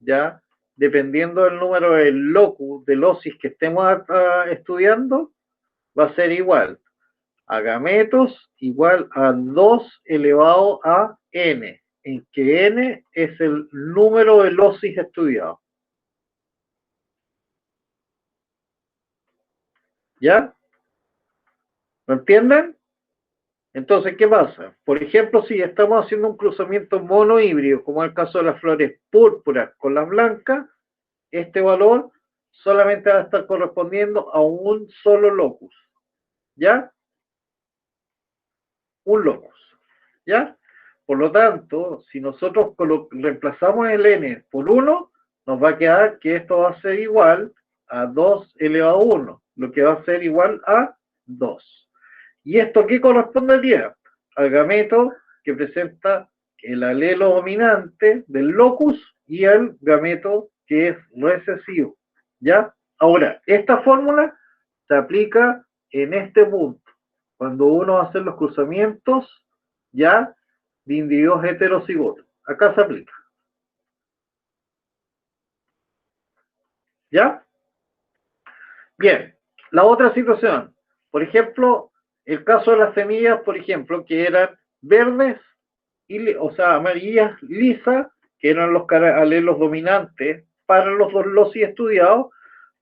ya, dependiendo del número del locus, del osis que estemos estudiando, va a ser igual a gametos igual a 2 elevado a n, en que n es el número del osis estudiado. ¿Ya? ¿Lo entienden? Entonces, ¿qué pasa? Por ejemplo, si estamos haciendo un cruzamiento monohíbrido, como es el caso de las flores púrpuras con las blancas, este valor solamente va a estar correspondiendo a un solo locus. ¿Ya? Un locus. ¿Ya? Por lo tanto, si nosotros reemplazamos el n por 1, nos va a quedar que esto va a ser igual a 2 elevado a 1, lo que va a ser igual a 2. ¿Y esto qué correspondería? Al gameto que presenta el alelo dominante del locus y el gameto que es recesivo. ¿Ya? Ahora, esta fórmula se aplica en este punto. Cuando uno va a hacer los cruzamientos, ¿ya? De individuos heterocigotos. Acá se aplica. ¿Ya? Bien. La otra situación. Por ejemplo, el caso de las semillas, por ejemplo, que eran verdes, o sea, amarillas lisas, que eran los alelos dominantes para los dos loci estudiados,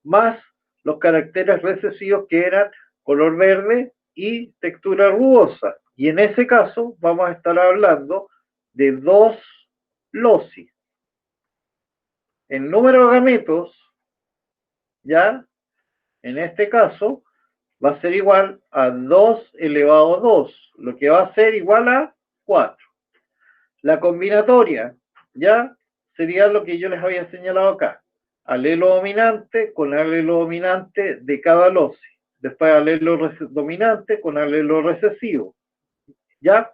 más los caracteres recesivos que eran color verde y textura rugosa. Y en ese caso vamos a estar hablando de 2 loci. El número de gametos, ya, en este caso, va a ser igual a 2 elevado a 2, lo que va a ser igual a 4. La combinatoria, ya, sería lo que yo les había señalado acá. Alelo dominante con alelo dominante de cada loci. Después alelo dominante con alelo recesivo. ¿Ya?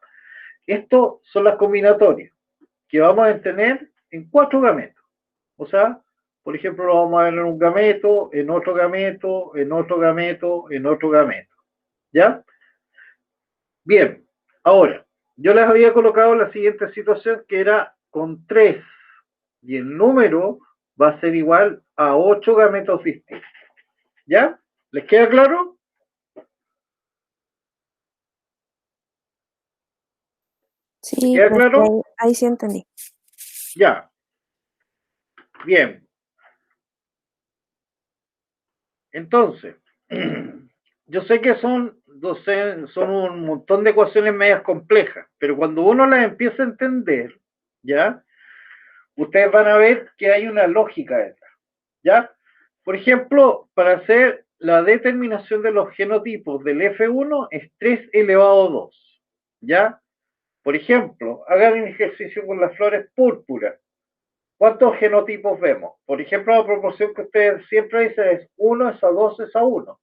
Esto son las combinatorias que vamos a tener en 4 gametos. O sea, por ejemplo, lo vamos a ver en un gameto, en otro gameto, en otro gameto, en otro gameto. ¿Ya? Bien, ahora, yo les había colocado la siguiente situación que era con 3 y el número va a ser igual a 8 gametos distintos. ¿Ya? ¿Les queda claro? Sí, ¿Queda profe, claro? ahí sí entendí. Ya. Bien. Entonces, yo sé que son un montón de ecuaciones medias complejas, pero cuando uno las empieza a entender, ¿ya? Ustedes van a ver que hay una lógica detrás, ¿ya? Por ejemplo, para hacer la determinación de los genotipos del F1 es 3 elevado a 2, ¿ya? Por ejemplo, hagan un ejercicio con las flores púrpuras. ¿Cuántos genotipos vemos? Por ejemplo, la proporción que ustedes siempre dicen es 1 es a 2 es a 1.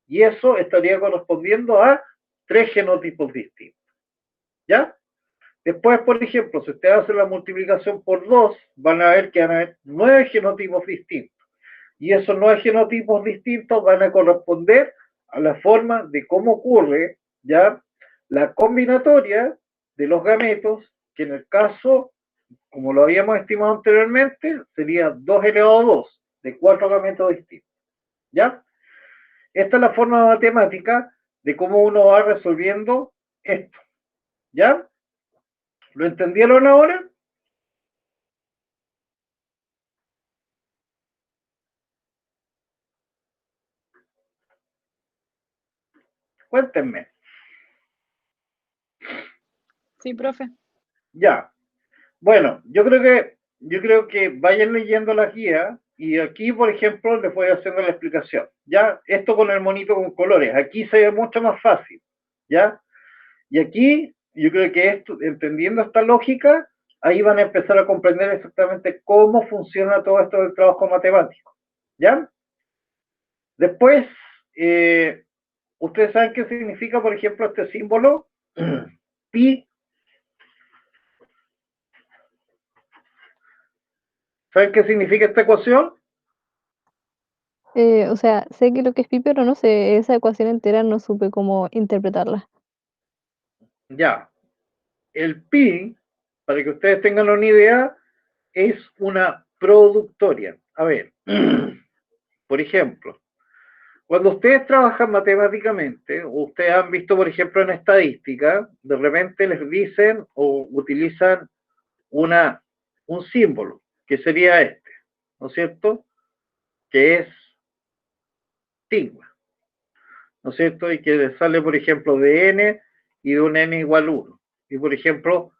Y eso estaría correspondiendo a 3 genotipos distintos. ¿Ya? Después, por ejemplo, si ustedes hacen la multiplicación por 2, van a ver que van a haber 9 genotipos distintos. Y esos 9 genotipos distintos van a corresponder a la forma de cómo ocurre, ¿ya?, la combinatoria de los gametos, que en el caso, como lo habíamos estimado anteriormente, sería 2 elevado a 2, de 4 gametos distintos. ¿Ya? Esta es la forma matemática de cómo uno va resolviendo esto. ¿Ya? ¿Lo entendieron ahora? Cuéntenme. Sí, profe. Ya. Bueno, yo creo que vayan leyendo las guías y aquí, por ejemplo, les voy haciendo la explicación. Ya, esto con el monito con colores, aquí se ve mucho más fácil. ¿Ya? Y aquí, yo creo que esto, entendiendo esta lógica, ahí van a empezar a comprender exactamente cómo funciona todo esto del trabajo matemático. ¿Ya? Después, ustedes saben qué significa, por ejemplo, este símbolo, pi. ¿Saben qué significa esta ecuación? O sea, sé que lo que es pi, pero no sé, esa ecuación entera no supe cómo interpretarla. Ya. El pi, para que ustedes tengan una idea, es una productoria. A ver, por ejemplo, cuando ustedes trabajan matemáticamente, ustedes han visto, por ejemplo, en estadística, de repente les dicen o utilizan un símbolo, que sería este, ¿no es cierto? Que es sigma, ¿no es cierto? Y que sale, por ejemplo, de n y de un n igual 1. Y, por ejemplo,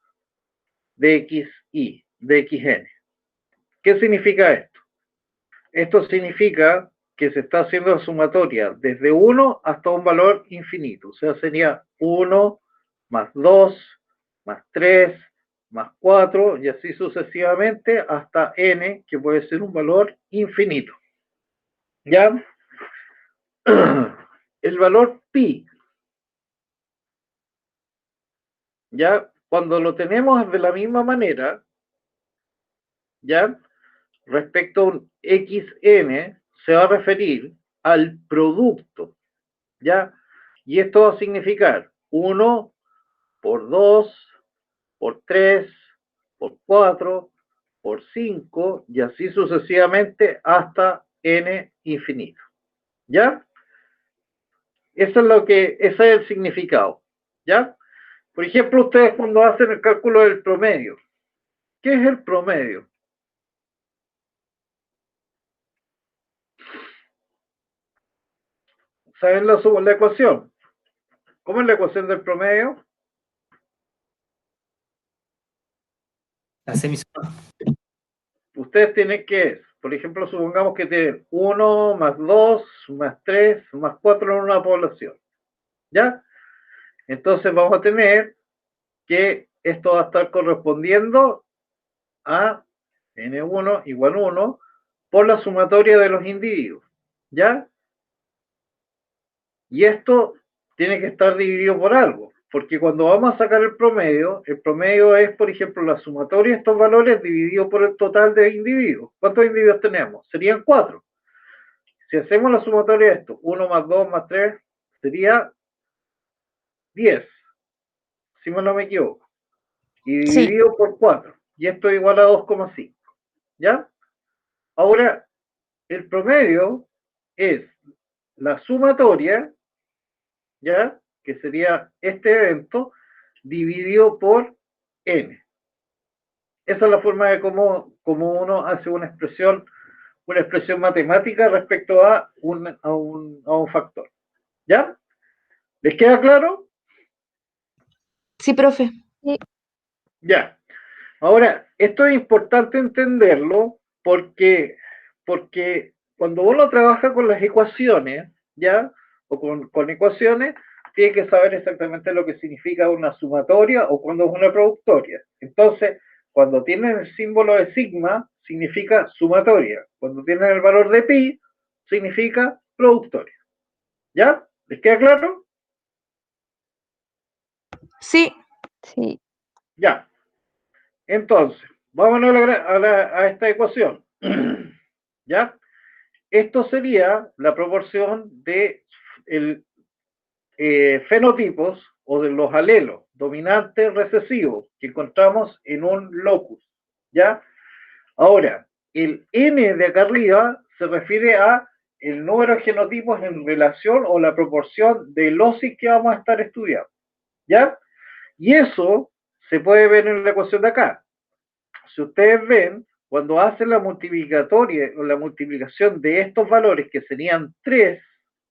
de xy, de xn. ¿Qué significa esto? Esto significa que se está haciendo la sumatoria desde 1 hasta un valor infinito. O sea, sería 1 más 2 más 3 más 4 y así sucesivamente hasta n, que puede ser un valor infinito. ¿Ya? El valor pi, ¿ya? Cuando lo tenemos de la misma manera, ¿ya? Respecto a un xn, se va a referir al producto, ¿ya? Y esto va a significar 1 por 2, por 3, por 4, por 5, y así sucesivamente hasta n infinito, ¿ya? Eso es ese es el significado, ¿ya? Por ejemplo, ustedes cuando hacen el cálculo del promedio, ¿qué es el promedio? ¿Saben la ecuación? ¿Cómo es la ecuación del promedio? La semisuma. Ustedes tienen que, por ejemplo, supongamos que tienen 1 más 2 más 3 más 4 en una población, ¿ya? Entonces vamos a tener que esto va a estar correspondiendo a n1 igual 1 por la sumatoria de los individuos, ¿ya? Y esto tiene que estar dividido por algo, porque cuando vamos a sacar el promedio es, por ejemplo, la sumatoria de estos valores dividido por el total de individuos. ¿Cuántos individuos tenemos? Serían 4. Si hacemos la sumatoria de esto, 1 más 2 más 3, sería 10, si no me equivoco. Y dividido por 4. Y esto es igual a 2,5. ¿Ya? Ahora, el promedio es la sumatoria, ¿ya? Que sería este evento, dividido por n. Esa es la forma de cómo uno hace una expresión matemática respecto a un factor. ¿Ya? ¿Les queda claro? Sí, profe. Ya. Ahora, esto es importante entenderlo porque cuando uno trabaja con las ecuaciones, ¿ya? O con ecuaciones, tiene que saber exactamente lo que significa una sumatoria o cuando es una productoria. Entonces, cuando tienen el símbolo de sigma, significa sumatoria. Cuando tienen el valor de pi, significa productoria. ¿Ya? ¿Les queda claro? Sí. Sí. Ya. Entonces, vámonos a esta ecuación. ¿Ya? Esto sería la proporción de fenotipos o de los alelos dominantes recesivos que encontramos en un locus. ¿Ya? Ahora, el n de acá arriba se refiere a el número de genotipos en relación o la proporción de losis que vamos a estar estudiando. ¿Ya? Y eso se puede ver en la ecuación de acá. Si ustedes ven, cuando hacen la multiplicatoria o la multiplicación de estos valores, que serían 3,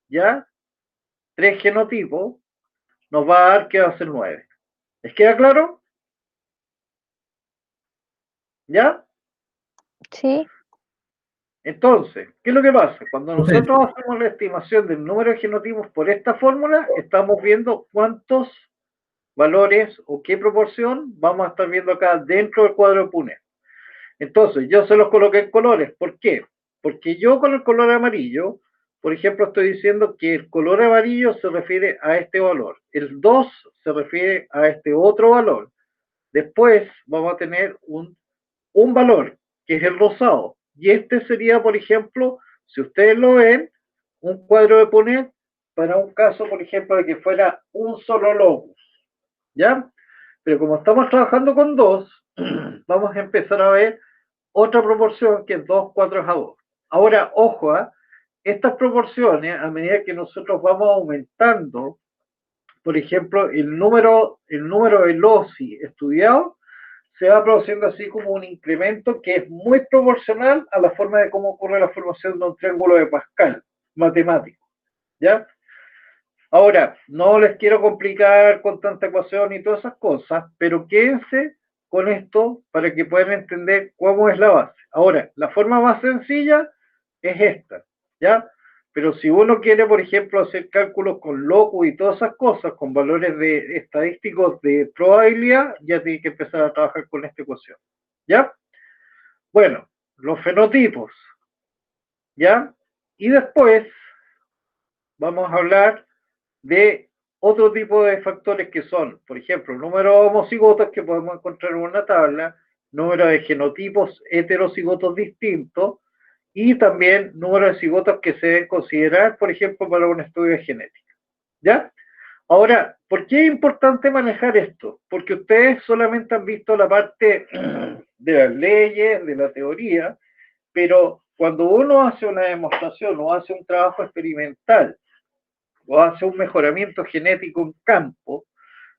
¿ya? 3 genotipos, nos va a dar que va a ser 9. ¿Les queda claro? ¿Ya? Sí, Entonces, ¿qué es lo que pasa? Cuando Profe. nosotros hacemos la estimación del número de genotipos por esta fórmula, estamos viendo cuántos valores o qué proporción vamos a estar viendo acá dentro del cuadro de Punnett. Entonces, yo se los coloqué en colores. ¿Por qué? Porque yo con el color amarillo, por ejemplo, estoy diciendo que el color amarillo se refiere a este valor. El 2 se refiere a este otro valor. Después vamos a tener un valor, que es el rosado. Y este sería, por ejemplo, si ustedes lo ven, un cuadro de Punnett para un caso, por ejemplo, de que fuera un solo locus. ¿Ya? Pero como estamos trabajando con 2, vamos a empezar a ver otra proporción que es 2 4 a 2. Ahora, ojo, estas proporciones, a medida que nosotros vamos aumentando, por ejemplo, el número de loci estudiado, se va produciendo así como un incremento que es muy proporcional a la forma de cómo ocurre la formación de un triángulo de Pascal matemático. ¿Ya? Ahora, no les quiero complicar con tanta ecuación y todas esas cosas, pero quédense con esto para que puedan entender cómo es la base. Ahora, la forma más sencilla es esta, ¿ya? Pero si uno quiere, por ejemplo, hacer cálculos con locus y todas esas cosas, con valores de estadísticos de probabilidad, ya tiene que empezar a trabajar con esta ecuación, ¿ya? Bueno, los fenotipos, ¿ya? Y después vamos a hablar de otro tipo de factores que son, por ejemplo, el número de homocigotos que podemos encontrar en una tabla, número de genotipos heterocigotos distintos y también número de cigotos que se deben considerar, por ejemplo, para un estudio de genética. ¿Ya? Ahora, ¿por qué es importante manejar esto? Porque ustedes solamente han visto la parte de las leyes, de la teoría, pero cuando uno hace una demostración o hace un trabajo experimental o hace un mejoramiento genético en campo,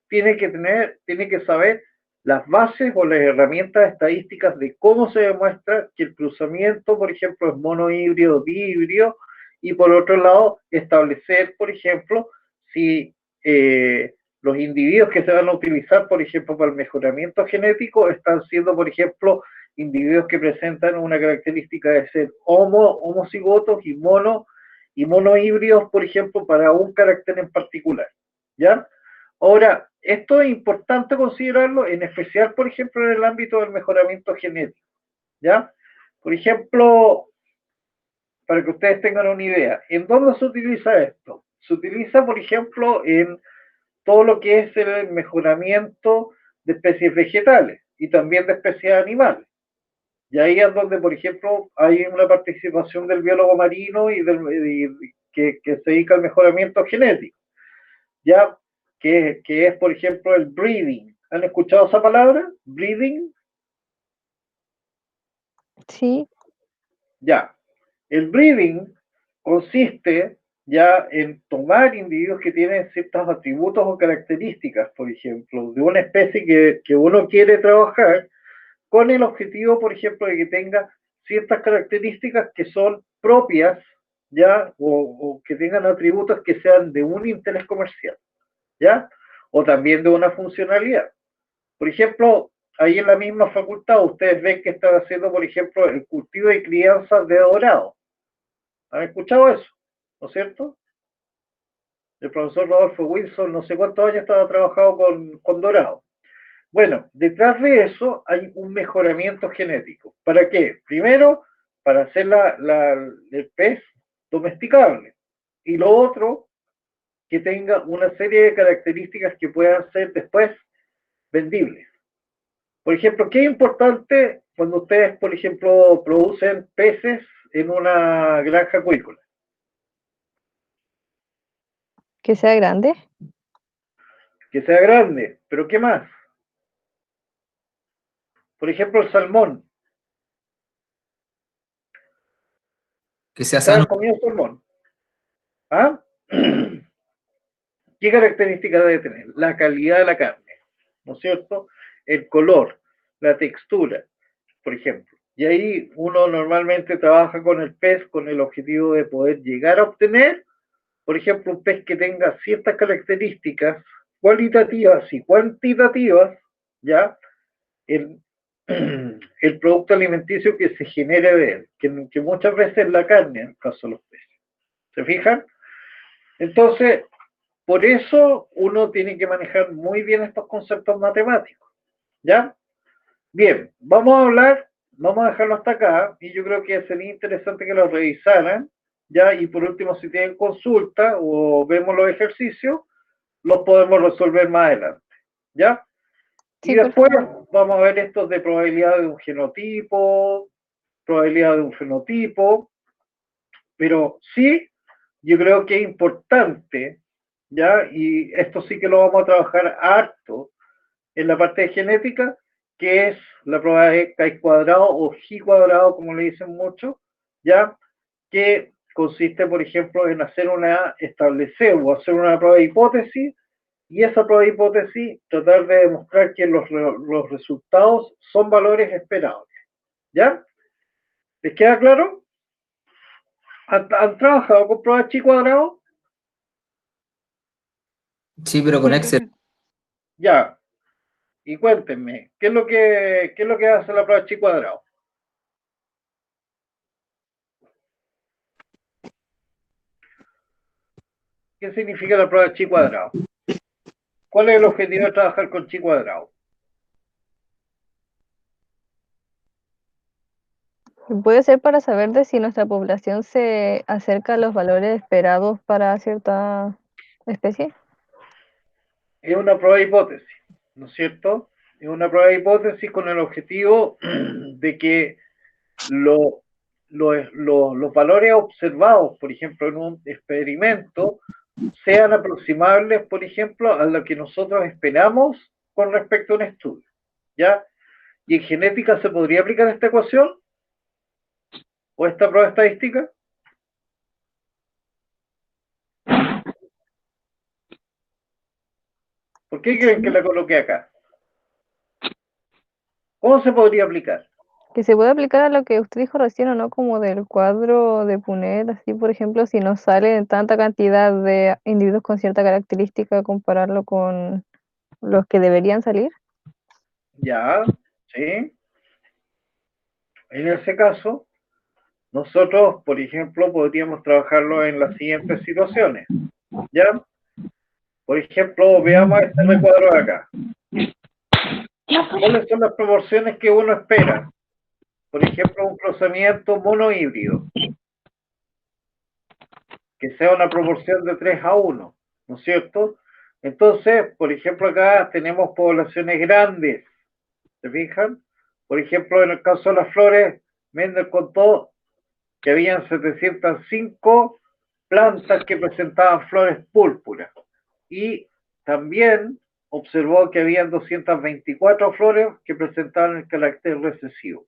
tiene que saber las bases o las herramientas estadísticas de cómo se demuestra que el cruzamiento, por ejemplo, es monohíbrido, dihíbrido, y por otro lado, establecer, por ejemplo, si los individuos que se van a utilizar, por ejemplo, para el mejoramiento genético, están siendo, por ejemplo, individuos que presentan una característica de ser homocigotos y monohíbridos, por ejemplo, para un carácter en particular. ¿Ya? Ahora, esto es importante considerarlo, en especial, por ejemplo, en el ámbito del mejoramiento genético. ¿Ya? Por ejemplo, para que ustedes tengan una idea, ¿en dónde se utiliza esto? Se utiliza, por ejemplo, en todo lo que es el mejoramiento de especies vegetales y también de especies animales. Y ahí es donde, por ejemplo, hay una participación del biólogo marino que se dedica al mejoramiento genético, ¿ya? Que es, por ejemplo, el breeding. ¿Han escuchado esa palabra? Breeding. sí, Ya. El breeding consiste ya en tomar individuos que tienen ciertos atributos o características, por ejemplo, de una especie que uno quiere trabajar, con el objetivo, por ejemplo, de que tenga ciertas características que son propias, ¿ya? O que tengan atributos que sean de un interés comercial, ¿ya? O también de una funcionalidad. Por ejemplo, ahí en la misma facultad ustedes ven que están haciendo, por ejemplo, el cultivo y crianza de dorado. ¿Han escuchado eso? ¿No es cierto? El profesor Rodolfo Wilson, no sé cuántos años estaba trabajando con dorado. Bueno, detrás de eso hay un mejoramiento genético. ¿Para qué? Primero, para hacer el pez domesticable. Y lo otro, que tenga una serie de características que puedan ser después vendibles. Por ejemplo, ¿qué es importante cuando ustedes, por ejemplo, producen peces en una granja acuícola? que sea grande. Que sea grande, pero ¿qué más? Por ejemplo, el salmón. Que sea ¿Ustedes han sano. comido salmón? ¿Ah? ¿Qué características debe tener? La calidad de la carne, ¿no es cierto? el color, la textura, por ejemplo. Y ahí uno normalmente trabaja con el pez con el objetivo de poder llegar a obtener, por ejemplo, un pez que tenga ciertas características cualitativas y cuantitativas, ¿ya? El, el producto alimenticio que se genere de él, que muchas veces es la carne, en el caso de los peces. ¿Se fijan? Entonces, por eso uno tiene que manejar muy bien estos conceptos matemáticos, ¿ya? Bien, vamos a dejarlo hasta acá, y yo creo que sería interesante que lo revisaran, ¿ya? Y por último, si tienen consulta o vemos los ejercicios, los podemos resolver más adelante, ¿ya? Y Sí, por después favor. vamos a ver estos de probabilidad de un genotipo, probabilidad de un fenotipo, pero sí, yo creo que es importante, ¿ya? Y esto sí que lo vamos a trabajar harto en la parte de genética, que es la prueba de Chi cuadrado o G cuadrado, como le dicen muchos, ¿ya? Que consiste, por ejemplo, en establecer o hacer una prueba de hipótesis, y esa prueba de hipótesis tratar de demostrar que los resultados son valores esperados, ¿ya? ¿Les queda claro? ¿Han trabajado con pruebas Chi cuadrado? Sí, pero con Sí, Excel. profe. Ya. Y cuéntenme, ¿qué es lo que hace la prueba Chi cuadrado? ¿Qué significa la prueba Chi cuadrado? ¿Cuál es el objetivo de trabajar con Chi cuadrado? Puede ser para saber de si nuestra población se acerca a los valores esperados para cierta especie. Es una prueba de hipótesis, ¿no es cierto? Es una prueba de hipótesis con el objetivo de que los valores observados, por ejemplo, en un experimento, sean aproximables, por ejemplo, a lo que nosotros esperamos con respecto a un estudio, ¿ya? ¿Y en genética se podría aplicar esta ecuación o esta prueba estadística? ¿Por qué creen que la coloqué acá? ¿Cómo se podría aplicar? Que se puede aplicar a lo que usted dijo recién, ¿o no? Como del cuadro de Punnett, así, por ejemplo, si nos sale tanta cantidad de individuos con cierta característica, compararlo con los que deberían salir. Ya, ¿sí? En ese caso, nosotros, por ejemplo, podríamos trabajarlo en las siguientes situaciones, ¿ya? Por ejemplo, veamos este recuadro de acá. ¿Cuáles son las proporciones que uno espera? Por ejemplo, un cruzamiento monohíbrido, que sea una proporción de 3:1, ¿no es cierto? Entonces, por ejemplo, acá tenemos poblaciones grandes, ¿se fijan? Por ejemplo, en el caso de las flores, Mendel contó que habían 705 plantas que presentaban flores púrpuras, y también observó que habían 224 flores que presentaban el carácter recesivo.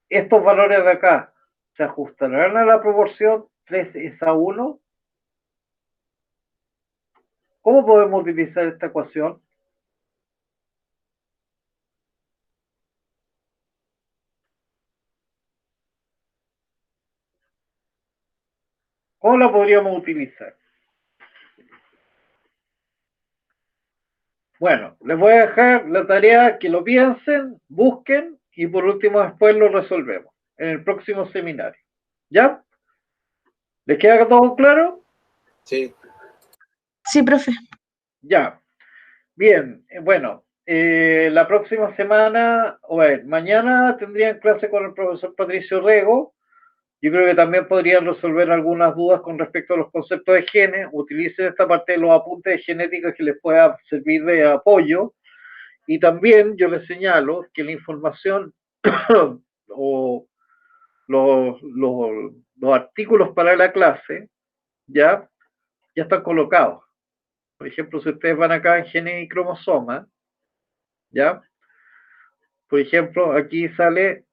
Estos valores de acá se ajustarán a la proporción 3:1. ¿Cómo podemos utilizar esta ecuación? ¿Cómo la podríamos utilizar? Bueno, les voy a dejar la tarea que lo piensen, busquen, y por último después lo resolvemos en el próximo seminario. ¿Ya? ¿Les queda todo claro? Sí. Sí, profe. Ya. Bien, bueno, la próxima semana, o mañana tendrían clase con el profesor Patricio Rego. Yo creo que también podrían resolver algunas dudas con respecto a los conceptos de genes. Utilicen esta parte de los apuntes de genética que les pueda servir de apoyo. Y también yo les señalo que la información o los artículos para la clase ya están colocados. Por ejemplo, si ustedes van acá en genes y cromosomas, ¿ya? Por ejemplo, aquí sale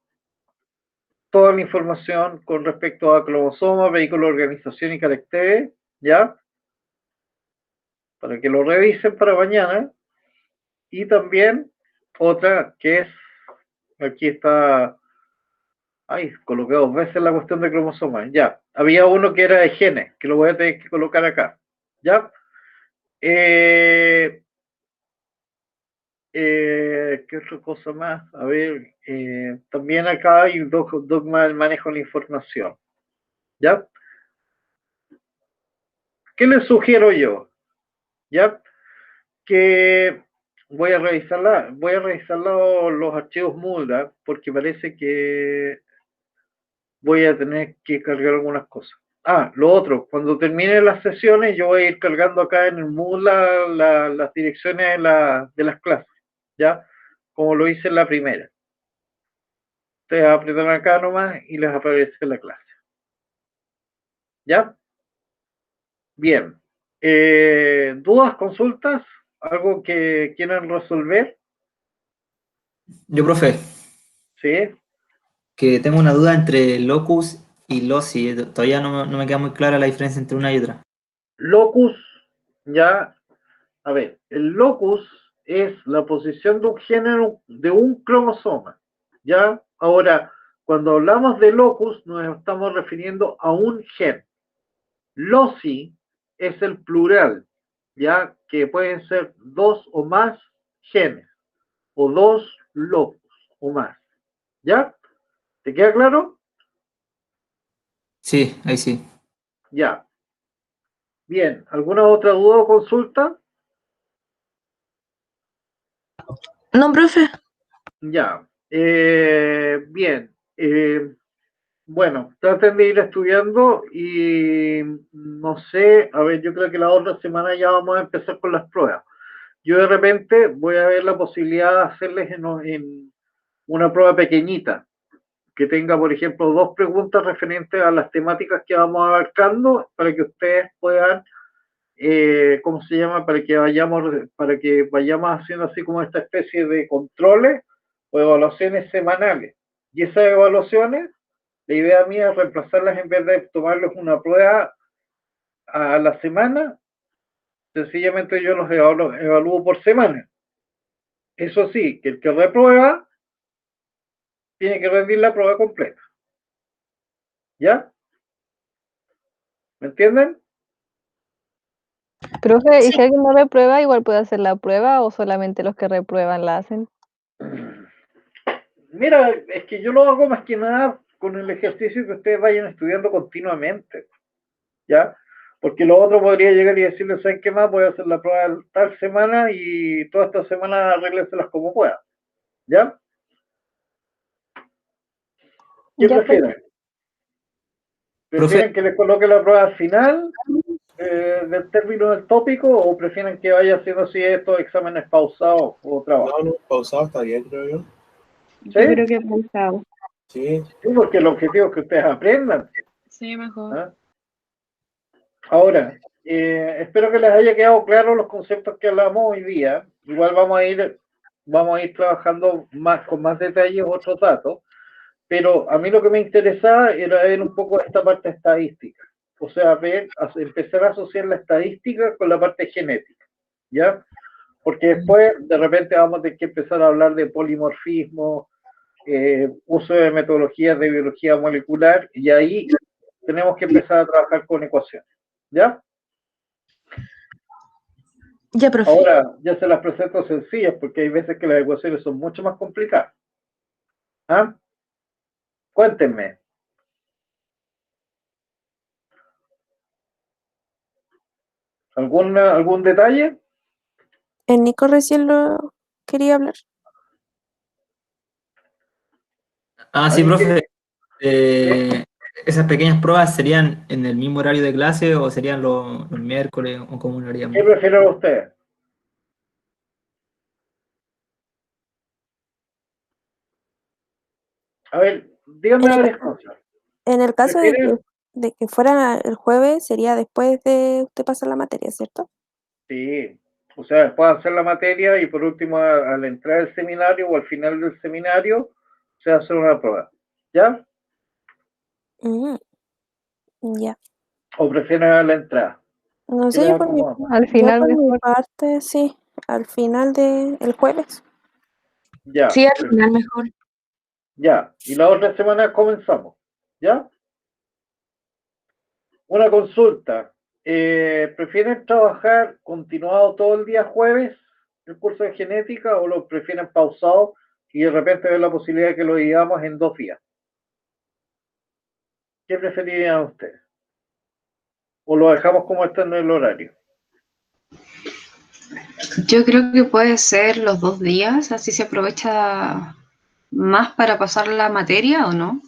toda la información con respecto a cromosomas, vehículo, organización y caracteres, ¿ya? Para que lo revisen para mañana. Y también otra que es, aquí está, coloqué 2 veces la cuestión de cromosomas, ya. Había uno que era de genes, que lo voy a tener que colocar acá, ¿ya? ¿Qué otra cosa más? A ver, también acá hay un dogma del manejo de la información, ¿ya? ¿Qué les sugiero yo? ¿Ya? Que voy a revisar los archivos Moodle, porque parece que voy a tener que cargar algunas cosas. Lo otro, cuando termine las sesiones, yo voy a ir cargando acá en el Moodle las direcciones de las clases, ¿ya? Como lo hice en la primera. Ustedes apretan acá nomás y les aparece la clase. ¿Ya? Bien. ¿Dudas, consultas? ¿Algo que quieran resolver? Yo, profe, ¿Sí? que tengo una duda entre locus y loci. Todavía no me queda muy clara la diferencia entre una y otra. Locus, ya, a ver, el locus es la posición de un género, de un cromosoma, ¿ya? Ahora, cuando hablamos de locus, nos estamos refiriendo a un gen. Loci es el plural, ¿ya? Que pueden ser 2 o más genes, o 2 locus o más, ¿ya? ¿Te queda claro? Sí, ahí sí. Ya. Bien, ¿alguna otra duda o consulta? No, profe. Ya. Bien. Bueno, traten de ir estudiando y no sé, a ver, yo creo que la otra semana ya vamos a empezar con las pruebas. Yo de repente voy a ver la posibilidad de hacerles en una prueba pequeñita, que tenga, por ejemplo, 2 preguntas referentes a las temáticas que vamos abarcando para que ustedes puedan, ¿cómo se llama? Para que vayamos haciendo así como esta especie de controles o evaluaciones semanales. Y esas evaluaciones, la idea mía es reemplazarlas en vez de tomarles una prueba a la semana, sencillamente yo los evalúo por semana. Eso sí, que el que reprueba tiene que rendir la prueba completa. ¿Ya? ¿Me entienden? Profe, ¿y Sí. si alguien no reprueba, igual puede hacer la prueba o solamente los que reprueban la hacen? Mira, es que yo lo hago más que nada con el ejercicio que ustedes vayan estudiando continuamente, ¿ya? Porque lo otro podría llegar y decirles, ¿saben qué más? Voy a hacer la prueba tal semana y toda esta semana arréglenselas como puedan, ¿ya? ¿Qué Ya, pues, prefieren? Profe, ¿Prefieren que les coloque la prueba al final del término del tópico o prefieren que vaya haciendo así estos exámenes pausados o trabajo? No, pausado está bien, creo yo. Yo ¿Sí? creo que pausado. Sí. Sí, porque el objetivo es que ustedes aprendan. Sí, mejor. ¿Ah? Ahora, espero que les haya quedado claro los conceptos que hablamos hoy día. Igual vamos a ir trabajando más con más detalles otros datos, pero a mí lo que me interesaba era ver un poco esta parte estadística. O sea, empezar a asociar la estadística con la parte genética, ¿ya? Porque después, de repente, vamos a tener que empezar a hablar de polimorfismo, uso de metodologías de biología molecular, y ahí tenemos que empezar a trabajar con ecuaciones, ¿ya? Ya, profe. Ahora ya se las presento sencillas porque hay veces que las ecuaciones son mucho más complicadas. ¿Ah? Cuéntenme. ¿Algún detalle? El Nico recién lo quería hablar. sí, ¿Alguien profe. que- ¿Esas pequeñas pruebas serían en el mismo horario de clase o serían los miércoles o cómo lo haríamos? ¿Qué prefieren ustedes? A ver, díganme En el, varias cosas. en el caso ¿Prefieren? de que fuera el jueves, sería después de usted pasar la materia, ¿cierto? Sí. O sea, después de hacer la materia y por último al entrar al seminario o al final del seminario se hace una prueba. ¿Ya? Mm, ya. ¿O prefieren a la entrada? No ¿Qué sé, les acomoda más? al yo final por mi mejor. parte, sí, al final del jueves. Ya, Sí, al final mejor. ya. Y la otra semana comenzamos. ¿Ya? Una consulta. ¿Prefieren trabajar continuado todo el día jueves el curso de genética o lo prefieren pausado y de repente ver la posibilidad de que lo digamos en 2 días? ¿Qué preferirían ustedes? ¿O lo dejamos como está en el horario? Yo creo que puede ser los 2 días, así se aprovecha más para pasar la materia, ¿o no?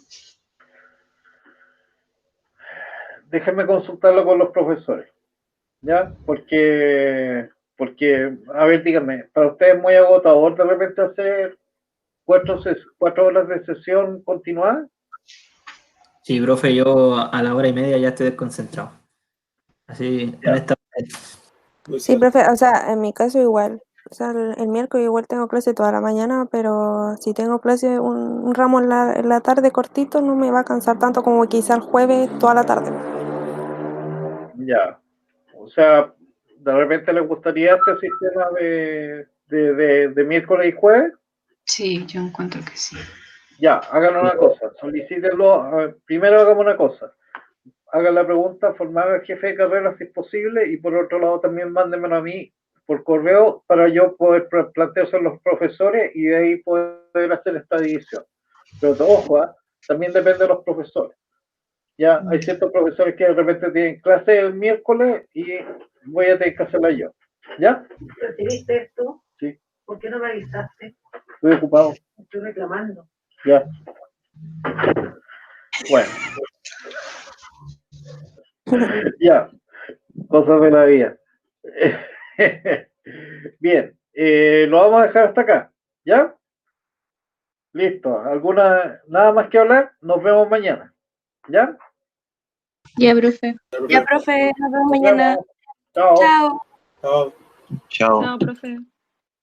Déjenme consultarlo con los profesores, ¿ya? Porque, a ver, díganme, ¿para ustedes es muy agotador de repente hacer 4 horas de sesión continuada? Sí, profe, yo a la hora y media ya estoy desconcentrado. Así, Ya. honestamente. Sí, profe, o sea, en mi caso igual. O sea, el miércoles igual tengo clase toda la mañana, pero si tengo clase un ramo en la tarde cortito, no me va a cansar tanto como quizá el jueves toda la tarde. Ya. O sea, de repente les gustaría este sistema de miércoles y jueves. Sí, yo encuentro que sí. Ya, hagan una cosa, solicítenlo. Primero hagamos una cosa. Hagan la pregunta formal al jefe de carrera si es posible y por otro lado también mándenmelo a mí por correo para yo poder plantearse a los profesores y de ahí poder hacer esta división. Pero ojo, también depende de los profesores. Ya hay ciertos profesores que de repente tienen clase el miércoles y voy a tener que hacerla yo. ¿Ya? ¿Recibiste esto? Sí. ¿Por qué no me avisaste? Estoy ocupado. Estoy reclamando. Ya. Bueno. Ya. Cosas de la vida. Bien. Lo vamos a dejar hasta acá. ¿Ya? Listo. Nada más que hablar? Nos vemos mañana. ¿Ya? Ya, profe. Ya, profe, nos vemos Nos mañana. vemos. Chao. Chao. Chao. Chao. Chao, profe.